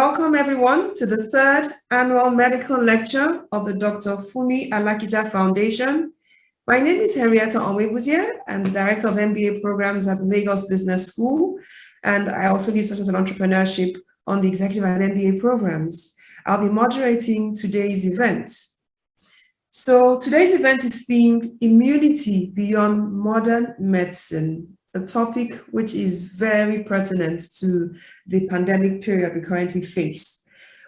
Welcome everyone to the third annual medical lecture of the Dr. Funmi Alakija Foundation. My name is Henrietta Onwebuzie. I'm the Director of MBA programs at the Lagos Business School, and I also lead Social and Entrepreneurship on the Executive and MBA programs. I'll be moderating today's event. So today's event is themed Immunity Beyond Modern Medicine, a topic which is very pertinent to the pandemic period we currently face.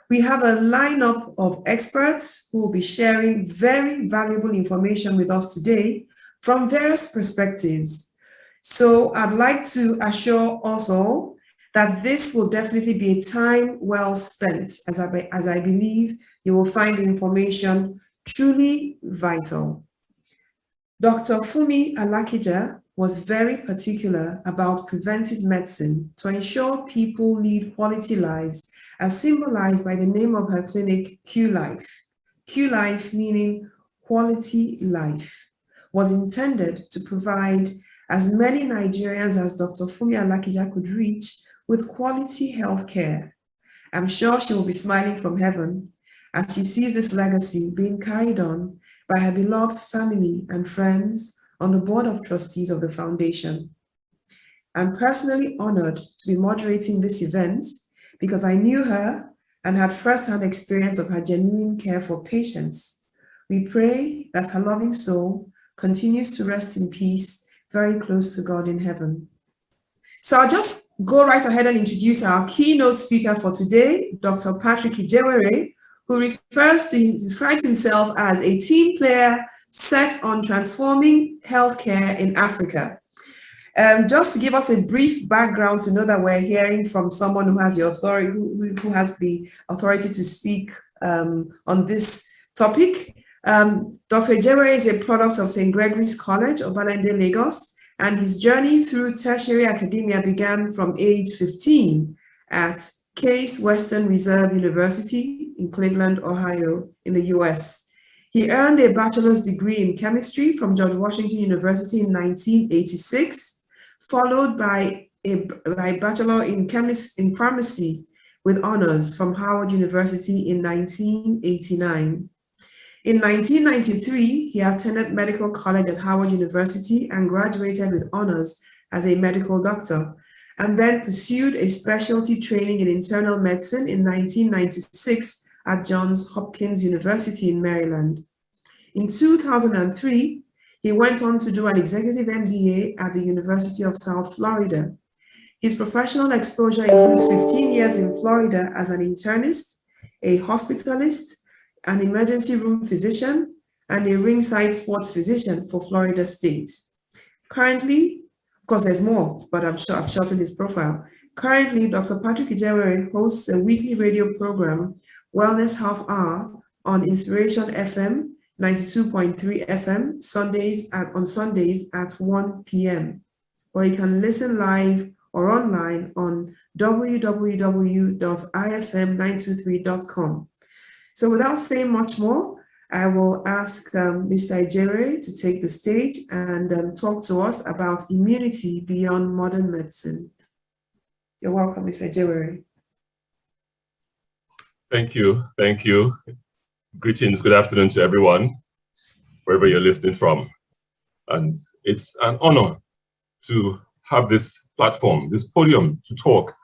We have a lineup of experts who will be sharing very valuable information with us today from various perspectives. So I'd like to assure us all that this will definitely be a time well spent, as I believe you will find the information truly vital. Dr. Funmi Alakija was very particular about preventive medicine to ensure people lead quality lives, as symbolized by the name of her clinic, Q-Life. Q-Life, meaning quality life, was intended to provide as many Nigerians as Dr. Funmi Alakija could reach with quality health care. I'm sure she will be smiling from heaven as she sees this legacy being carried on by her beloved family and friends on the board of trustees of the foundation. I'm personally honored to be moderating this event because I knew her and had firsthand experience of her genuine care for patients. We pray that her loving soul continues to rest in peace, very close to God in heaven. So I'll just go right ahead and introduce our keynote speaker for today, Dr. Patrick Ijewere, who describes himself as a team player set on transforming healthcare in Africa. Just to give us a brief background to know that we're hearing from someone who has the authority, who has the authority to speak on this topic. Dr. Ijewere is a product of St. Gregory's College, Obalende, Lagos, and his journey through tertiary academia began from age 15 at Case Western Reserve University in Cleveland, Ohio, in the US. He earned a bachelor's degree in chemistry from George Washington University in 1986, followed by a bachelor in pharmacy with honors from Howard University in 1989. In 1993, he attended medical college at Howard University and graduated with honors as a medical doctor, and then pursued a specialty training in internal medicine in 1996 at Johns Hopkins University in Maryland. In 2003, he went on to do an executive MBA at the University of South Florida. His professional exposure includes 15 years in Florida as an internist, a hospitalist, an emergency room physician, and a ringside sports physician for Florida State. Currently, of course, there's more, but I'm sure I've shortened his profile. Currently, Dr. Patrick Ijewere hosts a weekly radio program, Wellness Half Hour, on Inspiration FM, 92.3 FM, on Sundays at 1 p.m., or you can listen live or online on www.ifm923.com. So without saying much more, I will ask Mr. Ijewere to take the stage and talk to us about immunity beyond modern medicine. You're welcome, Mr. Ijewere. Thank you. Thank you. Greetings, good afternoon to everyone, wherever you're listening from. And it's an honor to have this platform, this podium to talk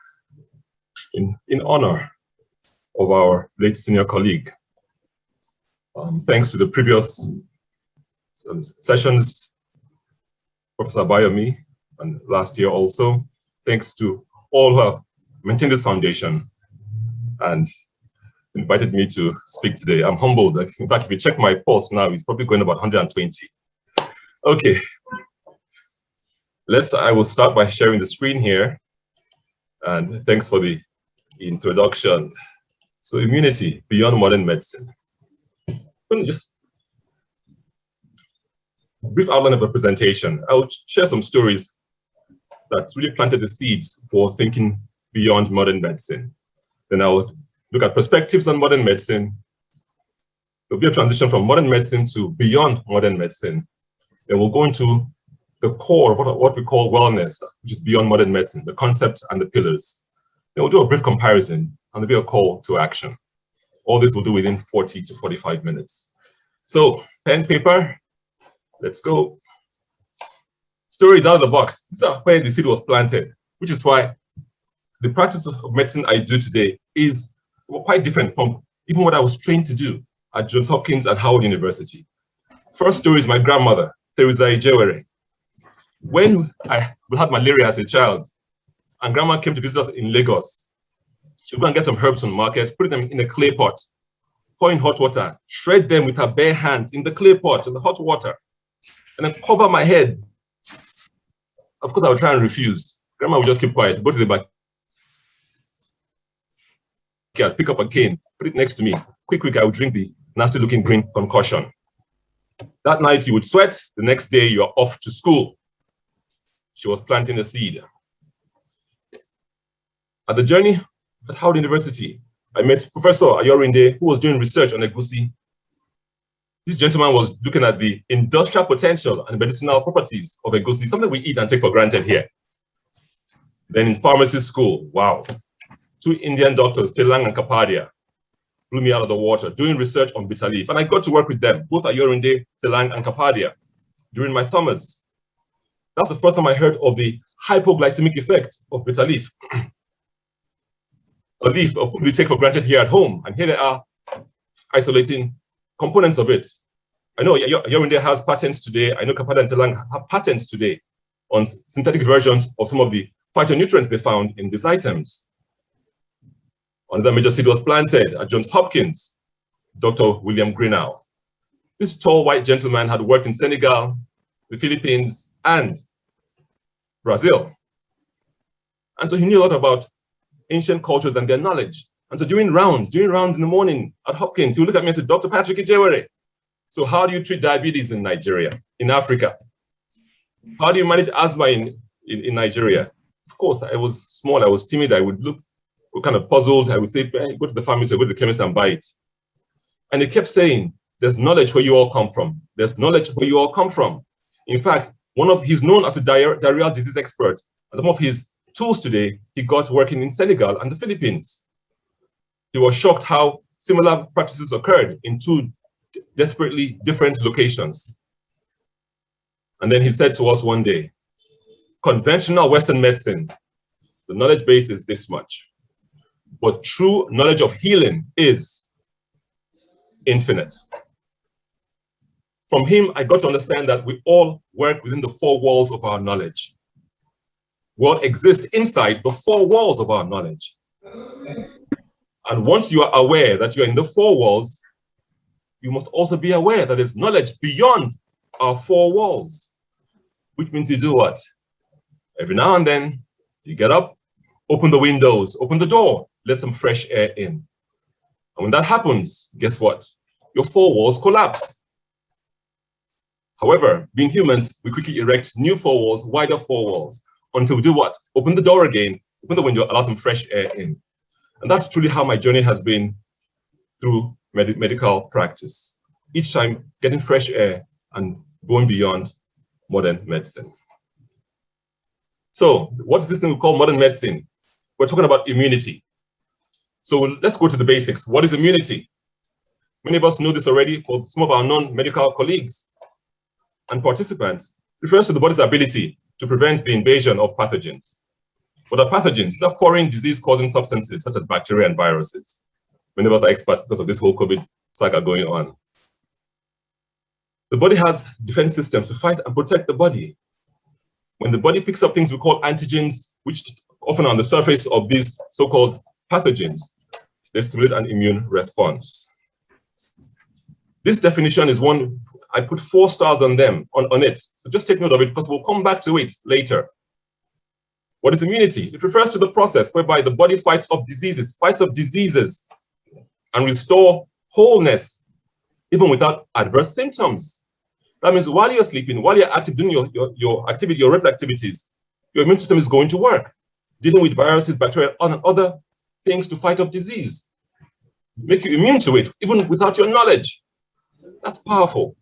in honor of our late senior colleague. Thanks to the previous sessions, Professor Bayomi, and last year also, thanks to all who have maintained this foundation and invited me to speak today. I'm humbled. In fact, if you check my pulse now, it's probably going about 120. Okay. I will start by sharing the screen here. And thanks for the introduction. So immunity beyond modern medicine. Just a brief outline of the presentation. I'll share some stories that really planted the seeds for thinking beyond modern medicine. Then I'll look at perspectives on modern medicine. There'll be a transition from modern medicine to beyond modern medicine. Then we'll go into the core of what we call wellness, which is beyond modern medicine, the concept and the pillars. Then we'll do a brief comparison there'll be a call to action. All this we'll do within 40 to 45 minutes. So, pen, paper, let's go. Stories out of the box. This is where the seed was planted, which is why the practice of medicine I do today is quite different from even what I was trained to do at Johns Hopkins and Howard University. First story is my grandmother, Teresa Ijewere. When I had malaria as a child, and grandma came to visit us in Lagos, she would go and get some herbs on the market, put them in a clay pot, pour in hot water, shred them with her bare hands in the clay pot, in the hot water, and then cover my head. Of course, I would try and refuse. Grandma would just keep quiet, go to the backyard, pick up a cane, put it next to me. Quick, I would drink the nasty-looking green concoction. That night, you would sweat. The next day, you are off to school. She was planting a seed. At the journey at Howard University, I met Professor Ayorinde, who was doing research on egusi. This gentleman was looking at the industrial potential and medicinal properties of egusi, something we eat and take for granted here. Then in pharmacy school, wow, 2 Indian doctors, Telang and Kapadia, blew me out of the water doing research on bitter leaf. And I got to work with them, both Ayorinde, Telang and Kapadia, during my summers. That's the first time I heard of the hypoglycemic effect of bitter leaf. A leaf of food we take for granted here at home, and here they are isolating components of it. I know Ayorinde has patents today. I know Kapadia and Telang have patents today on synthetic versions of some of the phytonutrients they found in these items. Another major seed was planted at Johns Hopkins, Dr. William Greenough. This tall white gentleman had worked in Senegal, the Philippines, and Brazil. And so he knew a lot about ancient cultures and their knowledge. And so during rounds in the morning at Hopkins, he would look at me and say, Dr. Patrick Ijewere, so how do you treat diabetes in Nigeria, in Africa? How do you manage asthma in Nigeria? Of course, I was small, I was timid, I would look kind of puzzled. I would say, hey, go to the pharmacy, go to the chemist and buy it. And he kept saying, there's knowledge where you all come from. There's knowledge where you all come from. In fact, he's known as a diarrheal disease expert. And some of his tools today, he got working in Senegal and the Philippines. He was shocked how similar practices occurred in 2 desperately different locations. And then he said to us one day, conventional Western medicine, the knowledge base is this much. But true knowledge of healing is infinite. From him, I got to understand that we all work within the 4 walls of our knowledge. We all exist inside the 4 walls of our knowledge. And once you are aware that you're in the 4 walls, you must also be aware that there's knowledge beyond our 4 walls. Which means you do what? Every now and then, you get up, open the windows, open the door, let some fresh air in. And when that happens, guess what? Your 4 walls collapse. However, being humans, we quickly erect new 4 walls, wider 4 walls, until we do what? Open the door again, open the window, allow some fresh air in. And that's truly how my journey has been through medical practice. Each time getting fresh air and going beyond modern medicine. So what's this thing we call modern medicine? We're talking about immunity. So let's go to the basics. What is immunity? Many of us know this already. For some of our non-medical colleagues and participants, it refers to the body's ability to prevent the invasion of pathogens. What are pathogens? These are foreign disease-causing substances such as bacteria and viruses. Many of us are experts because of this whole COVID saga going on. The body has defense systems to fight and protect the body. When the body picks up things we call antigens, which often are on the surface of these so-called pathogens, they stimulate an immune response. This definition is one, I put 4 stars on it. So just take note of it because we'll come back to it later. What is immunity? It refers to the process whereby the body fights off diseases, and restore wholeness, even without adverse symptoms. That means while you're sleeping, while you're active doing your activity, your regular activities, your immune system is going to work, dealing with viruses, bacteria, and other things to fight off disease. Make you immune to it, even without your knowledge. That's powerful.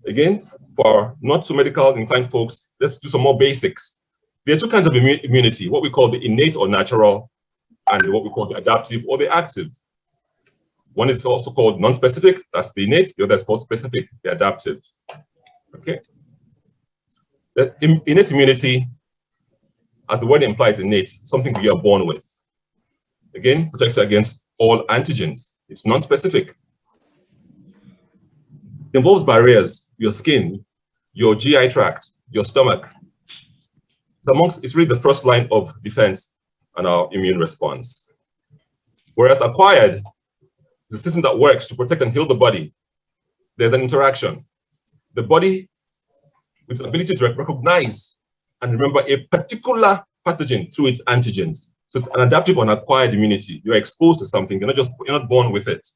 Again, for not so medical inclined folks, let's do some more basics. There are two kinds of immunity, what we call the innate or natural, and what we call the adaptive or the active. One is also called non-specific, that's the innate. The other is called specific, the adaptive. Okay. The innate immunity, as the word implies, innate, something you are born with. Again, protects you against all antigens. It's non-specific. It involves barriers, your skin, your GI tract, your stomach. It's really the first line of defense and our immune response. Whereas acquired is a system that works to protect and heal the body. There's an interaction. The body, with the ability to recognize and remember a particular pathogen through its antigens. So it's an adaptive or an acquired immunity. You're exposed to something, you're not born with it.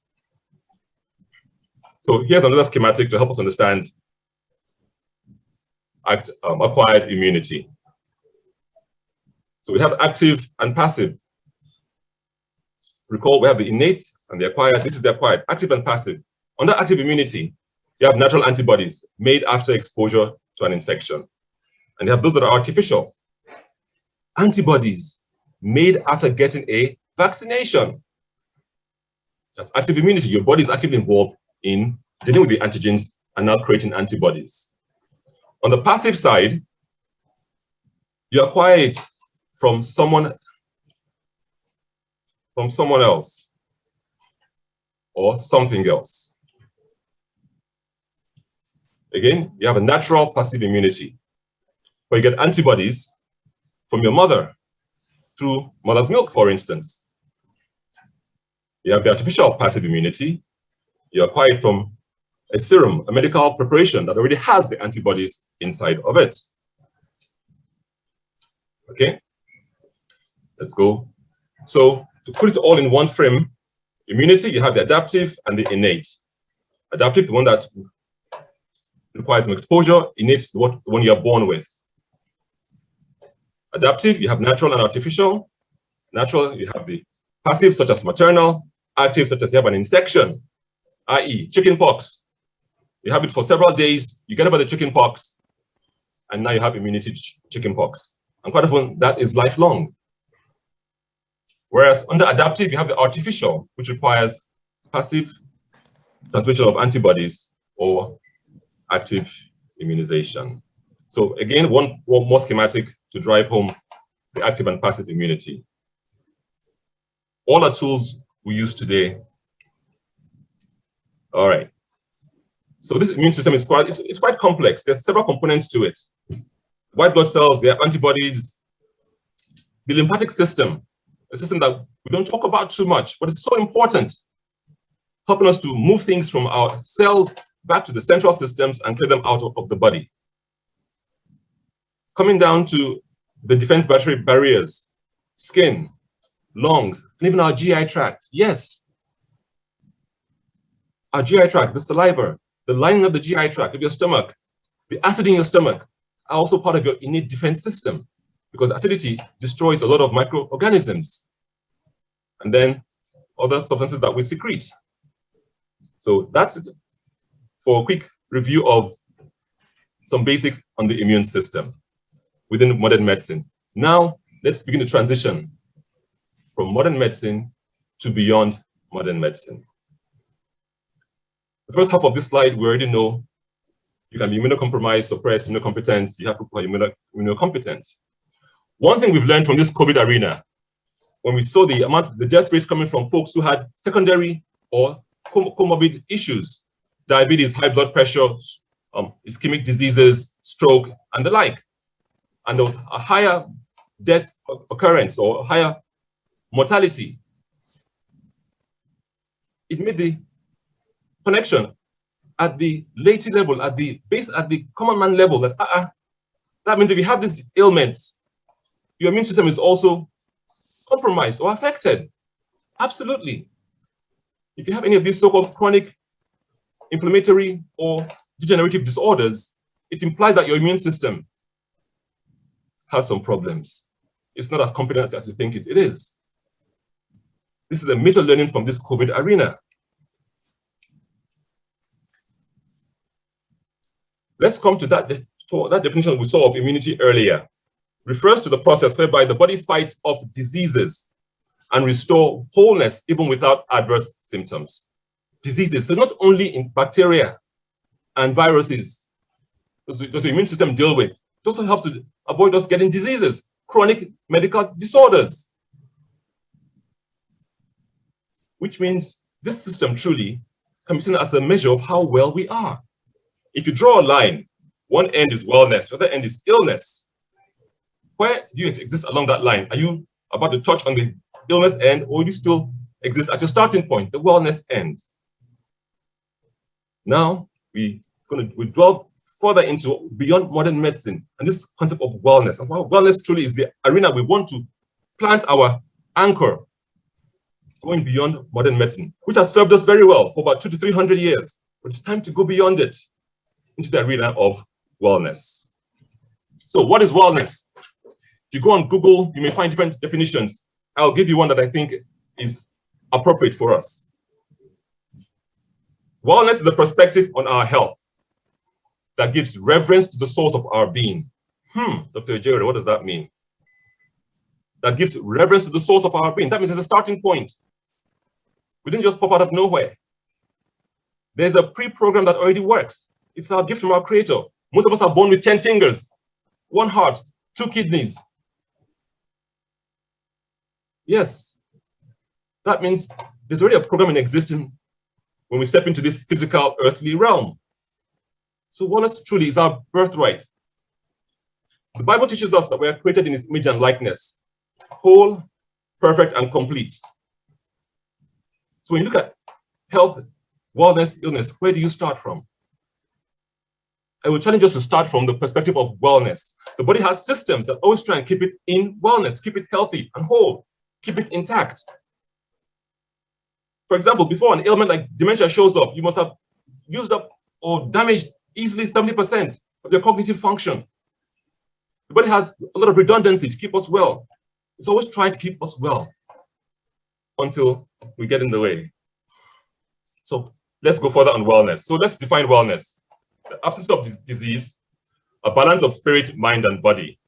So here's another schematic to help us understand acquired immunity. So we have active and passive. Recall, we have the innate and the acquired. This is the acquired, active and passive. Under active immunity, you have natural antibodies made after exposure to an infection. And you have those that are artificial. Antibodies made after getting a vaccination. That's active immunity. Your body is actively involved in dealing with the antigens and now creating antibodies. On the passive side, you acquire it from someone else or something else. Again, you have a natural passive immunity, but you get antibodies from your mother through mother's milk, for instance. You have the artificial passive immunity. You acquire it from a serum, a medical preparation that already has the antibodies inside of it. Okay, let's go. So to put it all in one frame, immunity, you have the adaptive and the innate. Adaptive, the one that requires some exposure. Innate, the one you're born with. Adaptive, you have natural and artificial. Natural, you have the passive, such as maternal. Active, such as you have an infection, i.e. chicken pox. You have it for several days, you get over the chicken pox, and now you have immunity to chicken pox. And quite often, that is lifelong. Whereas under adaptive, you have the artificial, which requires passive transmission of antibodies or active immunization. So again, one more schematic to drive home the active and passive immunity. All are tools we use today. All right. So this immune system is quite complex. There's several components to it. White blood cells, they have antibodies. The lymphatic system, a system that we don't talk about too much, but it's so important, helping us to move things from our cells back to the central systems and clear them out of the body. Coming down to the defense barriers, skin, lungs, and even our GI tract. Yes, our GI tract, the saliva, the lining of the GI tract of your stomach, the acid in your stomach are also part of your innate defense system because acidity destroys a lot of microorganisms and then other substances that we secrete. So that's it for a quick review of some basics on the immune system within modern medicine. Now, let's begin the transition from modern medicine to beyond modern medicine. The first half of this slide, we already know you can be immunocompromised, suppressed, immunocompetent. You have people who are immunocompetent. One thing we've learned from this COVID arena, when we saw the death rates coming from folks who had secondary or comorbid issues, diabetes, high blood pressure, ischemic diseases, stroke, and the like. And there was a higher death occurrence or higher mortality. It made the connection at the laity level, at the base, at the common man level, that means if you have these ailments, your immune system is also compromised or affected. Absolutely. If you have any of these so-called chronic inflammatory or degenerative disorders, it implies that your immune system has some problems. It's not as competent as you think it is. This is a major learning from this COVID arena. Let's come to that definition we saw of immunity earlier. refers to the process whereby the body fights off diseases and restore wholeness even without adverse symptoms. Diseases, so not only in bacteria and viruses does the immune system deal with, it also helps to avoid us getting diseases, chronic medical disorders. Which means this system truly can be seen as a measure of how well we are. If you draw a line, one end is wellness, the other end is illness. Where do you exist along that line? Are you about to touch on the illness end, or do you still exist at your starting point, the wellness end? Now, we delve further into beyond modern medicine and this concept of wellness. And while wellness truly is the arena we want to plant our anchor, going beyond modern medicine, which has served us very well for about 200 to 300 years. But it's time to go beyond it into the arena of wellness. So what is wellness? If you go on Google, you may find different definitions. I'll give you one that I think is appropriate for us. Wellness is a perspective on our health that gives reverence to the source of our being. Dr. Ijewere, what does that mean? That gives reverence to the source of our being. That means there's a starting point. We didn't just pop out of nowhere. There's a pre-program that already works. It's our gift from our Creator. Most of us are born with 10 fingers, 1 heart, 2 kidneys. Yes, that means there's already a program in existence when we step into this physical earthly realm. So wellness truly is our birthright. The Bible teaches us that we are created in His image and likeness, whole, perfect, and complete. So when you look at health, wellness, illness, where do you start from? I will challenge us to start from the perspective of wellness. The body has systems that always try and keep it in wellness, keep it healthy and whole, keep it intact. For example, before an ailment like dementia shows up, you must have used up or damaged easily 70% of your cognitive function. The body has a lot of redundancy to keep us well. It's always trying to keep us well until we get in the way. So let's go further on wellness. So let's define wellness. The absence of disease, a balance of spirit, mind, and body.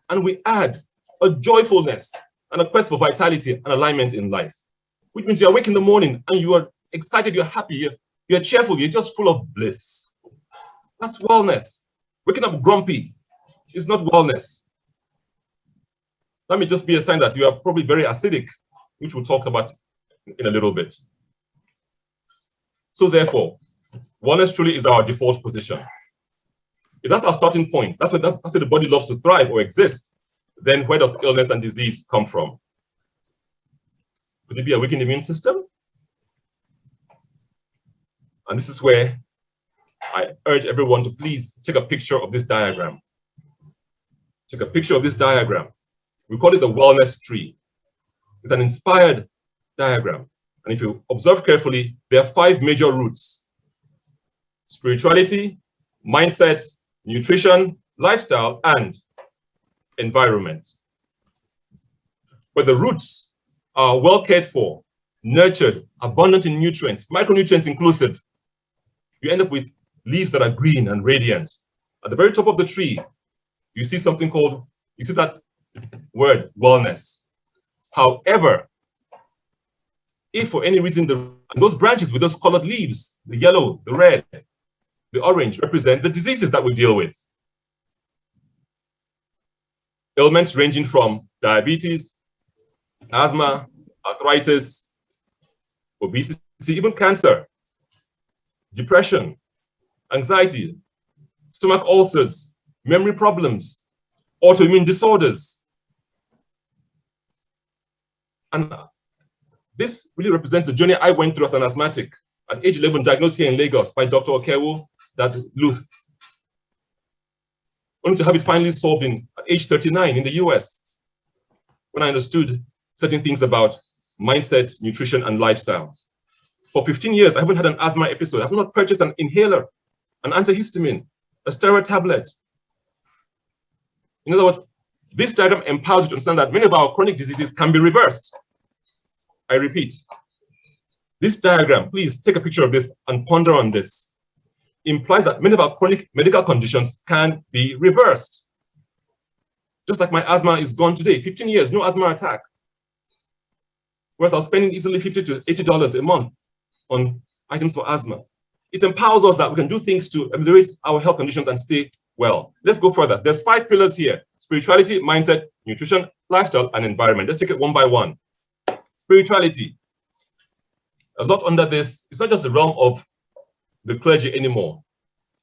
And we add a joyfulness and a quest for vitality and alignment in life, which means you awake in the morning and you are excited, you're happy, you're cheerful, you're just full of bliss. That's wellness. Waking up grumpy is not wellness. That may just be a sign that you are probably very acidic, which we'll talk about in a little bit. So therefore, wellness truly is our default position. If that's our starting point, that's where the body loves to thrive or exist, then where does illness and disease come from? Could it be a weakened immune system? And this is where I urge everyone to please take a picture of this diagram. Take a picture of this diagram. We call it the wellness tree. It's an inspired diagram. And if you observe carefully, there are 5 major roots: spirituality, mindset, nutrition, lifestyle, and environment. But the roots are well cared for, nurtured, abundant in nutrients, micronutrients inclusive. You end up with leaves that are green and radiant. At the very top of the tree, you see something called, you see that word, wellness. However, if for any reason those branches with those colored leaves, the yellow, the red, the orange, represent the diseases that we deal with. Ailments ranging from diabetes, asthma, arthritis, obesity, even cancer, depression, anxiety, stomach ulcers, memory problems, autoimmune disorders. And this really represents the journey I went through as an asthmatic. At age 11, diagnosed here in Lagos by Dr. Okewo, that Luth. Only to have it finally solved at age 39 in the US, when I understood certain things about mindset, nutrition, and lifestyle. For 15 years, I haven't had an asthma episode. I have not purchased an inhaler, an antihistamine, a steroid tablet. In other words, this diagram empowers you to understand that many of our chronic diseases can be reversed. I repeat, this diagram, please take a picture of this and ponder on this, implies that many of our chronic medical conditions can be reversed. Just like my asthma is gone today, 15 years, no asthma attack. Whereas I was spending easily $50 to $80 a month on items for asthma. It empowers us that we can do things to ameliorate our health conditions and stay well. Let's go further. There's 5 pillars here: spirituality, mindset, nutrition, lifestyle, and environment. Let's take it one by one. Spirituality. A lot under this. It's not just the realm of the clergy anymore.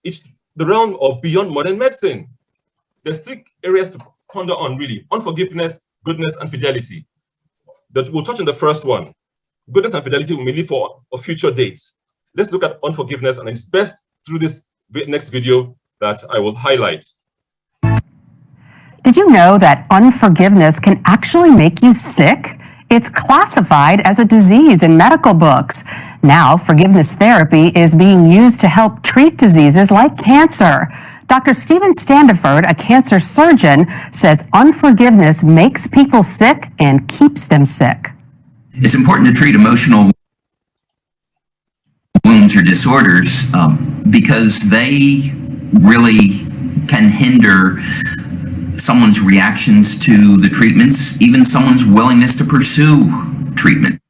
It's the realm of beyond modern medicine. There's 3 areas to ponder on, really: unforgiveness, goodness, and fidelity. That we'll touch on the first one. Goodness and fidelity we may leave for a future date. Let's look at unforgiveness, and it's best through this next video that I will highlight. Did you know that unforgiveness can actually make you sick? It's classified as a disease in medical books. Now, forgiveness therapy is being used to help treat diseases like cancer. Dr. Stephen Standiford, a cancer surgeon, says unforgiveness makes people sick and keeps them sick. It's important to treat emotional wounds or disorders because they really can hinder someone's reactions to the treatments, even someone's willingness to pursue treatment.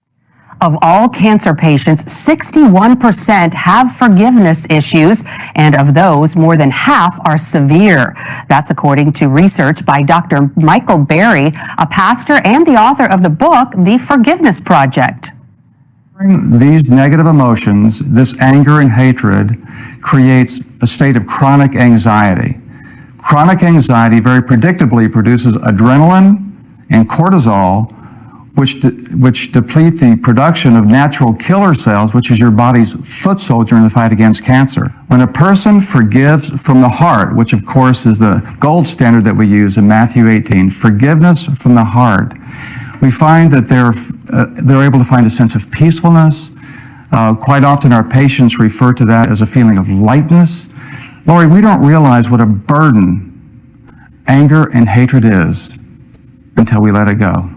Of all cancer patients, 61% have forgiveness issues, and of those, more than half are severe. That's according to research by Dr. Michael Berry, a pastor and the author of the book, The Forgiveness Project. These negative emotions, this anger and hatred, creates a state of chronic anxiety. Chronic anxiety very predictably produces adrenaline and cortisol, which deplete the production of natural killer cells, which is your body's foot soldier in the fight against cancer. When a person forgives from the heart, which of course is the gold standard that we use in Matthew 18, forgiveness from the heart, we find that they're able to find a sense of peacefulness. Quite often our patients refer to that as a feeling of lightness. Lori, we don't realize what a burden anger and hatred is until we let it go.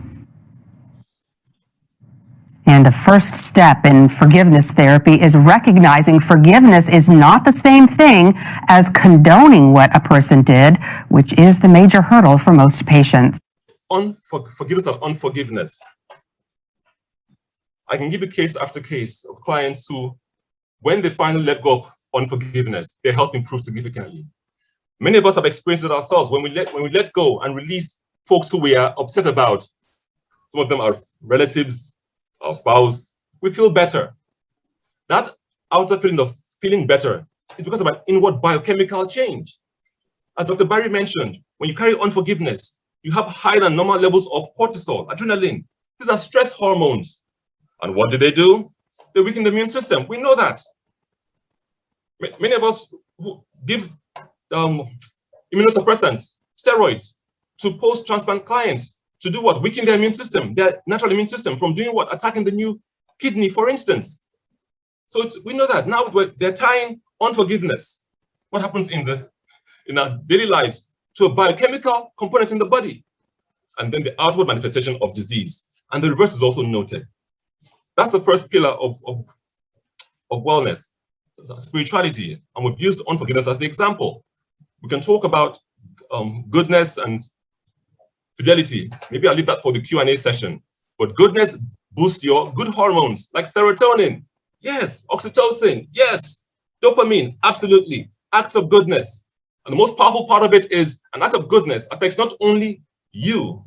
And the first step in forgiveness therapy is recognizing forgiveness is not the same thing as condoning what a person did, which is the major hurdle for most patients. Forgiveness and unforgiveness. I can give you case after case of clients who, when they finally let go of unforgiveness, their health improves significantly. Many of us have experienced it ourselves when we let go and release folks who we are upset about. Some of them are relatives, our spouse, we feel better. That outer feeling of feeling better is because of an inward biochemical change. As Dr. Barry mentioned, when you carry unforgiveness, you have higher than normal levels of cortisol, adrenaline. These are stress hormones. And what do? They weaken the immune system. We know that. Many of us who give immunosuppressants, steroids, to post-transplant clients to do what? Weaken their immune system, their natural immune system, from doing what? Attacking the new kidney, for instance. So we know that. Now they're tying unforgiveness, what happens in our daily lives, to a biochemical component in the body, and then the outward manifestation of disease. And the reverse is also noted. That's the first pillar of wellness, spirituality. And we've used unforgiveness as the example. We can talk about goodness and fidelity. Maybe I'll leave that for the Q&A session. But goodness boosts your good hormones like serotonin. Yes. Oxytocin. Yes. Dopamine. Absolutely. Acts of goodness. And the most powerful part of it is an act of goodness affects not only you,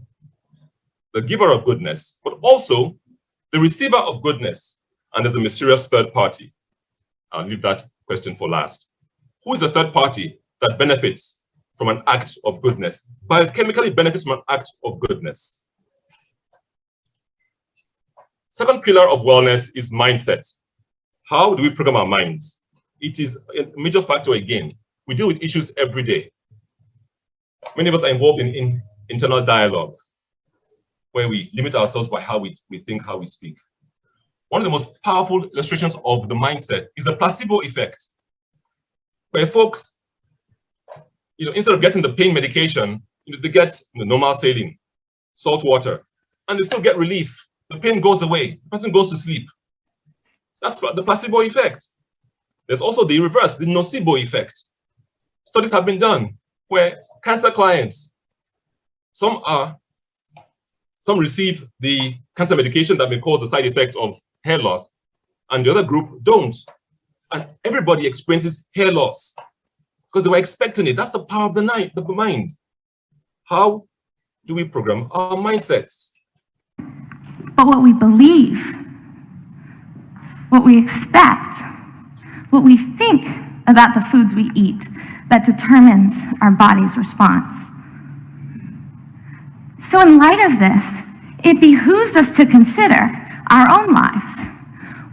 the giver of goodness, but also the receiver of goodness. And there's a mysterious third party. I'll leave that question for last. Who is the third party that benefits from an act of goodness? Biochemically benefits from an act of goodness. Second pillar of wellness is mindset. How do we program our minds? It is a major factor again. We deal with issues every day. Many of us are involved in internal dialogue, where we limit ourselves by how we think, how we speak. One of the most powerful illustrations of the mindset is the placebo effect, where folks, instead of getting the pain medication, they get normal saline, salt water, and they still get relief. The pain goes away, the person goes to sleep. That's the placebo effect. There's also the reverse, the nocebo effect. Studies have been done where cancer clients Some receive the cancer medication that may cause the side effect of hair loss, and the other group don't. And everybody experiences hair loss because they were expecting it. That's the power of the mind. How do we program our mindsets? But what we believe, what we expect, what we think about the foods we eat, that determines our body's response. So in light of this, it behooves us to consider our own lives.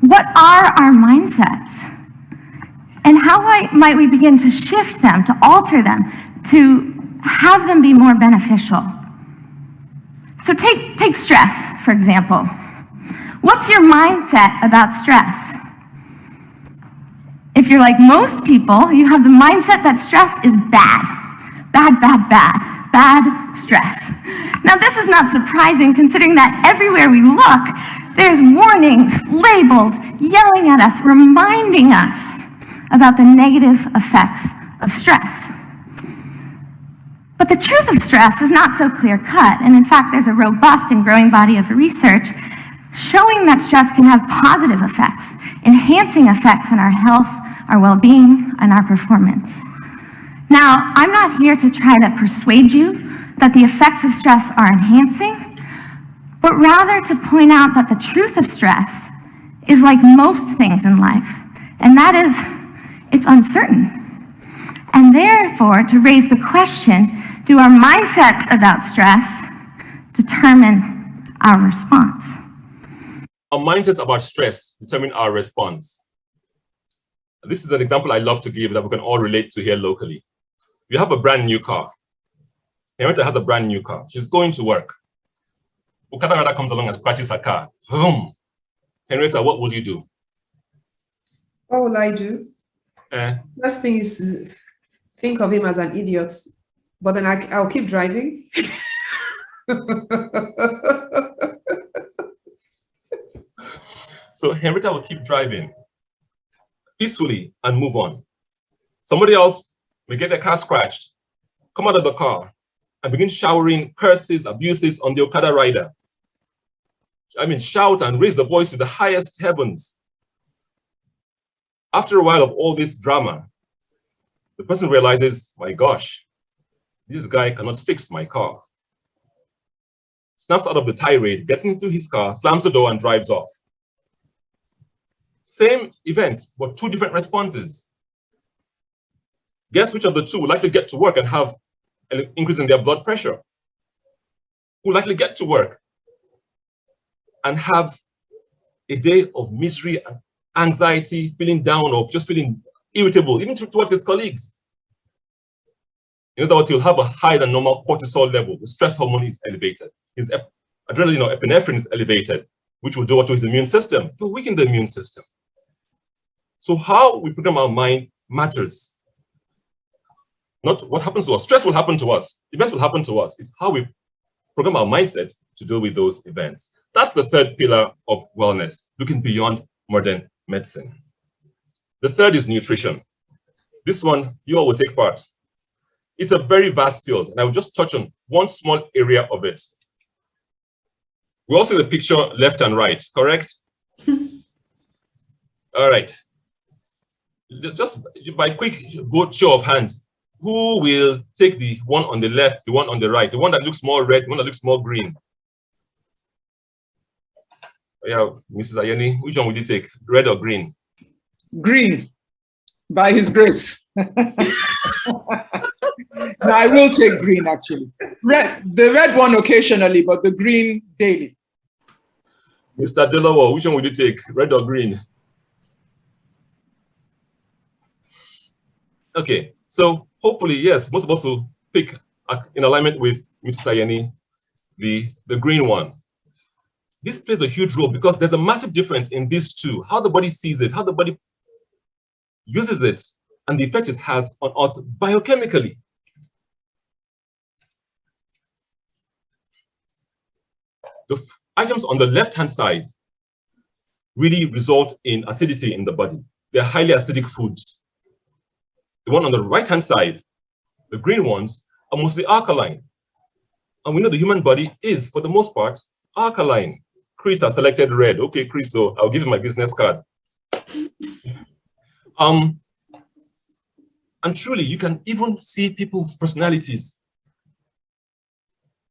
What are our mindsets? And how might we begin to shift them, to alter them, to have them be more beneficial? So take stress, for example. What's your mindset about stress? If you're like most people, you have the mindset that stress is bad. Bad stress. Now, this is not surprising considering that everywhere we look, there's warnings, labels, yelling at us, reminding us about the negative effects of stress. But the truth of stress is not so clear-cut, and in fact, there's a robust and growing body of research showing that stress can have positive effects, enhancing effects on our health, our well-being, and our performance. Now, I'm not here to try to persuade you that the effects of stress are enhancing, but rather to point out that the truth of stress is like most things in life, and that is, it's uncertain. And therefore, to raise the question, do our mindsets about stress determine our response? Our mindsets about stress determine our response. This is an example I love to give that we can all relate to here locally. You have a brand new car. Henrietta has a brand new car. She's going to work. Okada comes along and scratches her car. Boom. Henrietta, what will you do? What will I do? First thing is to think of him as an idiot, but then I'll keep driving. So Henrietta will keep driving peacefully and move on. Somebody else may get their car scratched, come out of the car, and begin showering curses, abuses on the Okada rider. I mean, shout and raise the voice to the highest heavens. After a while of all this drama, the person realizes, my gosh, this guy cannot fix my car. Snaps out of the tirade, gets into his car, slams the door, and drives off. Same event, but two different responses. Guess which of the two would likely get to work and have an increase in their blood pressure? Who likely get to work and have a day of misery and anxiety, feeling down, or just feeling irritable, even towards his colleagues? In other words, he'll have a higher than normal cortisol level. The stress hormone is elevated. His adrenaline or epinephrine is elevated, which will do what to his immune system? It will weaken the immune system. So how we program our mind matters. Not what happens to us. Stress will happen to us. Events will happen to us. It's how we program our mindset to deal with those events. That's the third pillar of wellness, looking beyond modern medicine. The third is nutrition. This one, you all will take part. It's a very vast field, and I will just touch on one small area of it. We also see the picture left and right, correct? All right. Just by quick show of hands, who will take the one on the left, the one on the right, the one that looks more red, the one that looks more green? Yeah, Mrs. Ayeni, which one would you take, red or green? Green, by his grace. No, I will take green, actually. The red one occasionally, but the green daily. Mr. Delawa, which one would you take, red or green? Okay, so hopefully, yes, most of us will pick in alignment with Mrs. Ayeni, the green one. This plays a huge role because there's a massive difference in these two, how the body sees it, how the body uses it, and the effect it has on us biochemically. The items on the left-hand side really result in acidity in the body. They're highly acidic foods. The one on the right-hand side, the green ones, are mostly alkaline. And we know the human body is, for the most part, alkaline. Chris has selected red. Okay, Chris, so I'll give you my business card. And truly, you can even see people's personalities.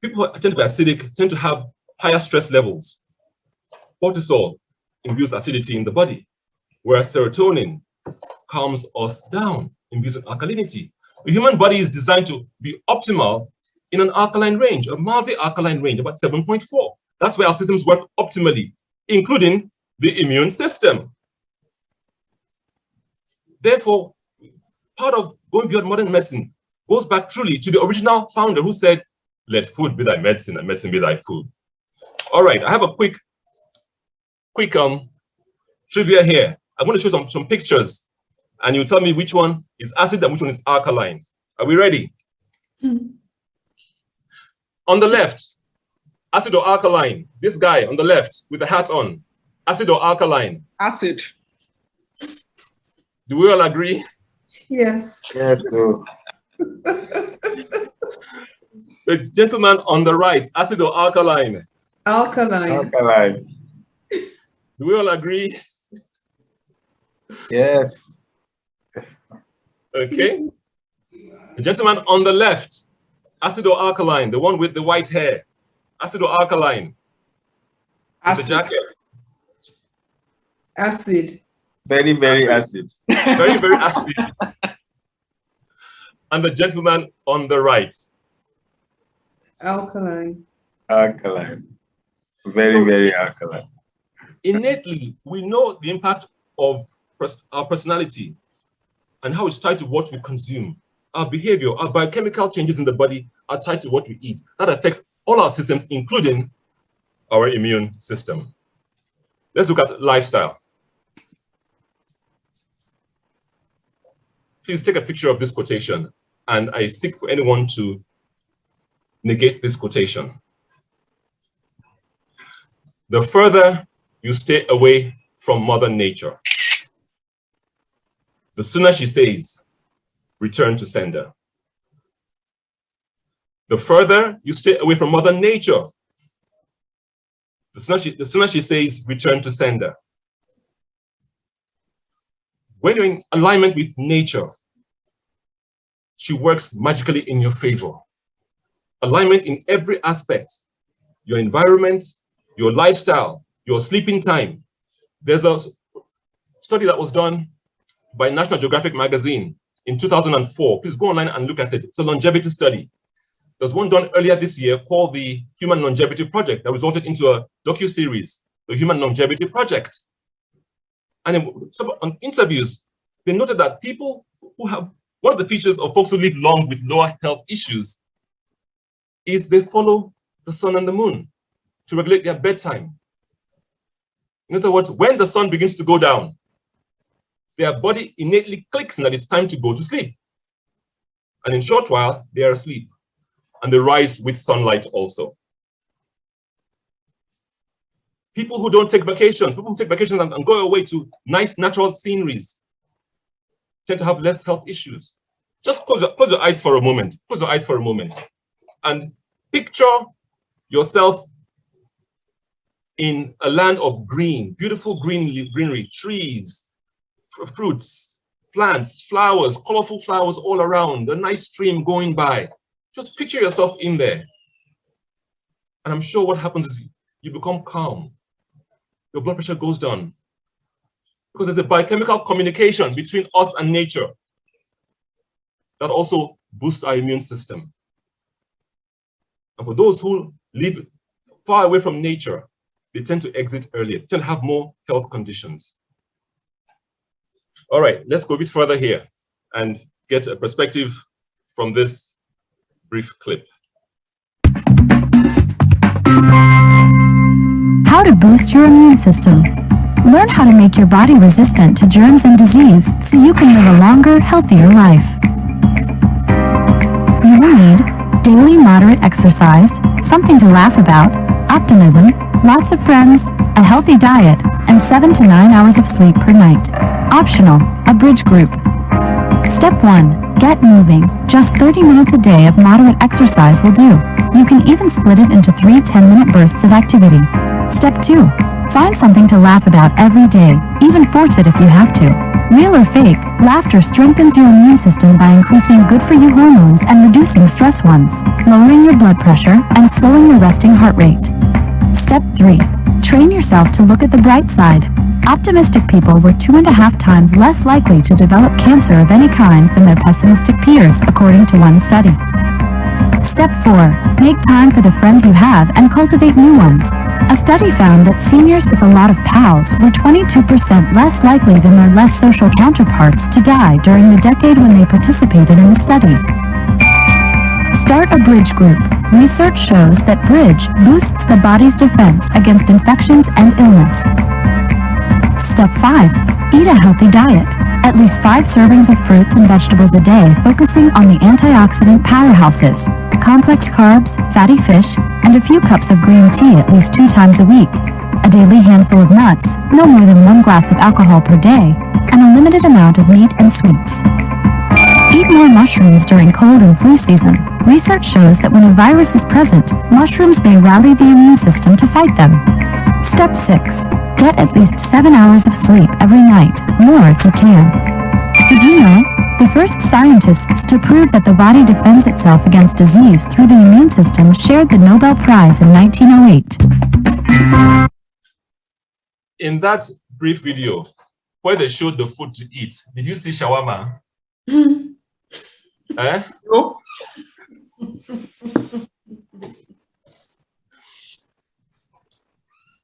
People who tend to be acidic tend to have higher stress levels. Cortisol induces acidity in the body, whereas serotonin calms us down, inducing alkalinity. The human body is designed to be optimal in an alkaline range, a mildly alkaline range, about 7.4. That's where our systems work optimally, including the immune system. Therefore, part of going beyond modern medicine goes back truly to the original founder who said, let food be thy medicine and medicine be thy food. All right, I have a quick trivia here. I'm going to show some pictures, and you tell me which one is acid and which one is alkaline. Are we ready? On the left, acid or alkaline? This guy on the left with the hat on, acid or alkaline? Acid. Do we all agree? Yes. Yes, sir. The gentleman on the right, acid or alkaline? Alkaline. Alkaline. Do we all agree? Yes. Okay. The gentleman on the left, acid or alkaline? The one with the white hair, acid or alkaline? Acid. The jacket. Acid. Very, very acid. Very, very acid. And the gentleman on the right. Alkaline. Alkaline. Very, very alkaline. Innately, we know the impact of our personality and how it's tied to what we consume. Our behavior, our biochemical changes in the body are tied to what we eat. That affects all our systems, including our immune system. Let's look at lifestyle. Please take a picture of this quotation, and I seek for anyone to negate this quotation. The further you stay away from Mother Nature, the sooner she says, return to sender. The further you stay away from Mother Nature, the sooner she says, return to sender. When you're in alignment with nature, she works magically in your favor. Alignment in every aspect, your environment, your lifestyle, your sleeping time. There's a study that was done by National Geographic magazine in 2004. Please go online and look at it. It's a longevity study. There's one done earlier this year called the Human Longevity Project that resulted into a docu-series, the Human Longevity Project. And on interviews, they noted that people who have, one of the features of folks who live long with lower health issues is they follow the sun and the moon to regulate their bedtime. In other words, when the sun begins to go down, their body innately clicks in that it's time to go to sleep. And in a short while, they are asleep. And they rise with sunlight also. People who don't take vacations, people who take vacations and go away to nice natural sceneries tend to have less health issues. Just close your eyes for a moment. Close your eyes for a moment. And picture yourself in a land of green, beautiful greenery, trees, fruits, plants, flowers, colorful flowers all around, a nice stream going by. Just picture yourself in there. And I'm sure what happens is you become calm. Your blood pressure goes down. Because there's a biochemical communication between us and nature that also boosts our immune system. And for those who live far away from nature, they tend to exit earlier, tend to have more health conditions. All right, let's go a bit further here and get a perspective from this brief clip. How to boost your immune system. Learn how to make your body resistant to germs and disease so you can live a longer, healthier life. You will need daily moderate exercise, something to laugh about, optimism, lots of friends, a healthy diet, and 7 to 9 hours of sleep per night. Optional, a bridge group. Step 1. Get moving. Just 30 minutes a day of moderate exercise will do. You can even split it into 3 10-minute bursts of activity. Step 2. Find something to laugh about every day, even force it if you have to. Real or fake, laughter strengthens your immune system by increasing good-for-you hormones and reducing stress ones, lowering your blood pressure and slowing your resting heart rate. Step 3. Train yourself to look at the bright side. Optimistic people were 2.5 times less likely to develop cancer of any kind than their pessimistic peers, according to one study. Step 4. Make time for the friends you have and cultivate new ones. A study found that seniors with a lot of pals were 22% less likely than their less social counterparts to die during the decade when they participated in the study. Start a bridge group. Research shows that bridge boosts the body's defense against infections and illness. Step 5. Eat a healthy diet. At least 5 servings of fruits and vegetables a day, focusing on the antioxidant powerhouses, complex carbs, fatty fish, and a few cups of green tea at least 2 times a week. A daily handful of nuts, no more than 1 glass of alcohol per day, and a limited amount of meat and sweets. Eat more mushrooms during cold and flu season. Research shows that when a virus is present, mushrooms may rally the immune system to fight them. Step 6. Get at least 7 hours of sleep every night, more if you can. Did you know? The first scientists to prove that the body defends itself against disease through the immune system shared the Nobel Prize in 1908. In that brief video, where they showed the food to eat, did you see shawarma? Eh? No.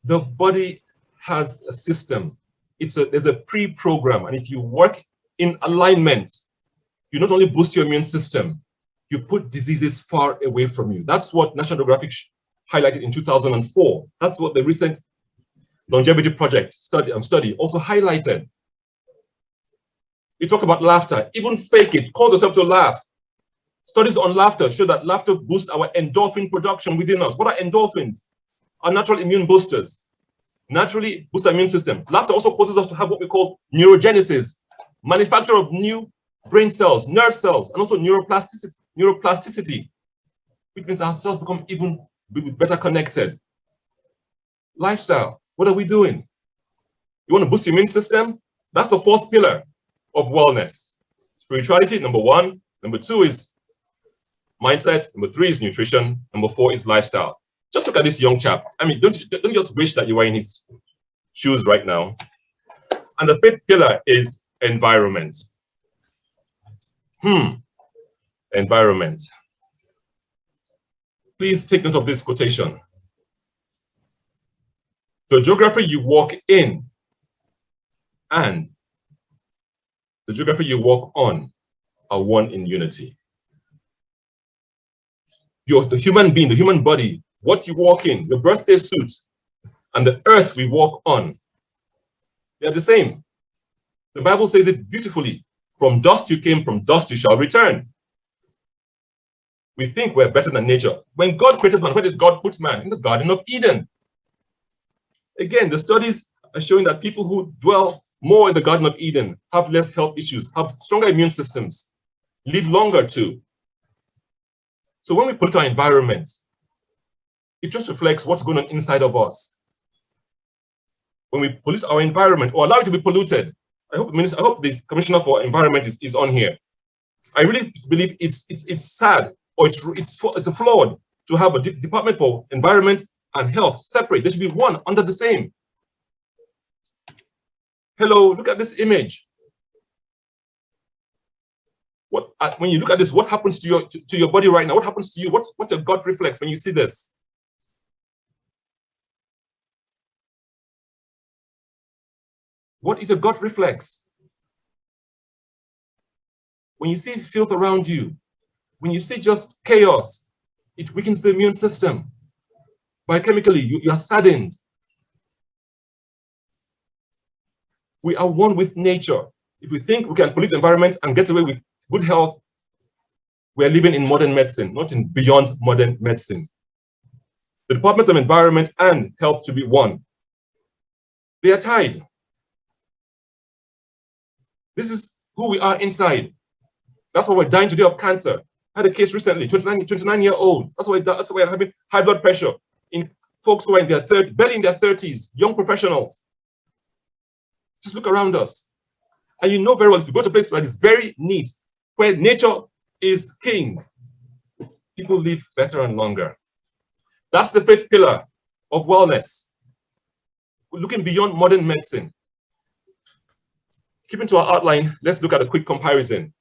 The body has a system. There's a pre-program, and if you work in alignment, you not only boost your immune system, you put diseases far away from you. That's what National Geographic highlighted in 2004. That's what the recent longevity project study also highlighted. You talk about laughter, even fake it, cause yourself to laugh. Studies on laughter show that laughter boosts our endorphin production within us. What are endorphins? Are natural immune boosters. Naturally boost our immune system. Laughter also causes us to have what we call neurogenesis, manufacture of new brain cells, nerve cells, and also neuroplasticity, which means our cells become even better connected. Lifestyle, what are we doing? You want to boost your immune system? That's the 4th pillar of wellness. Spirituality, number 1. Number 2 is mindset. Number 3 is nutrition. Number 4 is lifestyle. Just look at this young chap. I mean, don't just wish that you were in his shoes right now. And the 5th pillar is environment. Environment. Please take note of this quotation. The geography you walk in and the geography you walk on are one in unity. The human being, the human body, what you walk in, your birthday suit, and the earth we walk on, they are the same. The Bible says it beautifully. From dust you came, from dust you shall return. We think we're better than nature. When God created man, where did God put man? In the Garden of Eden. Again, the studies are showing that people who dwell more in the Garden of Eden have less health issues, have stronger immune systems, live longer too. So when we pollute our environment, it just reflects what's going on inside of us. When we pollute our environment or allow it to be polluted, I hope the Commissioner for Environment is on here. I really believe it's sad, or it's a flawed to have a Department for Environment and Health separate. There should be one under the same. Hello, look at this image. When you look at this, what happens to your body right now? What happens to you? What's your gut reflex when you see this? What is your gut reflex? When you see filth around you, when you see just chaos, it weakens the immune system. Biochemically, you are saddened. We are one with nature. If we think we can pollute the environment and get away with good health, we are living in modern medicine, not in beyond modern medicine. The Departments of Environment and Health to be one. They are tied. This is who we are inside. That's why we're dying today of cancer. I had a case recently, 29-year-old. That's why we're having high blood pressure in folks who are in their barely in their 30s, young professionals. Just look around us. And you know very well, if you go to a place that is very neat, where nature is king, people live better and longer. That's the fifth pillar of wellness. We're looking beyond modern medicine. Keeping to our outline, let's look at a quick comparison.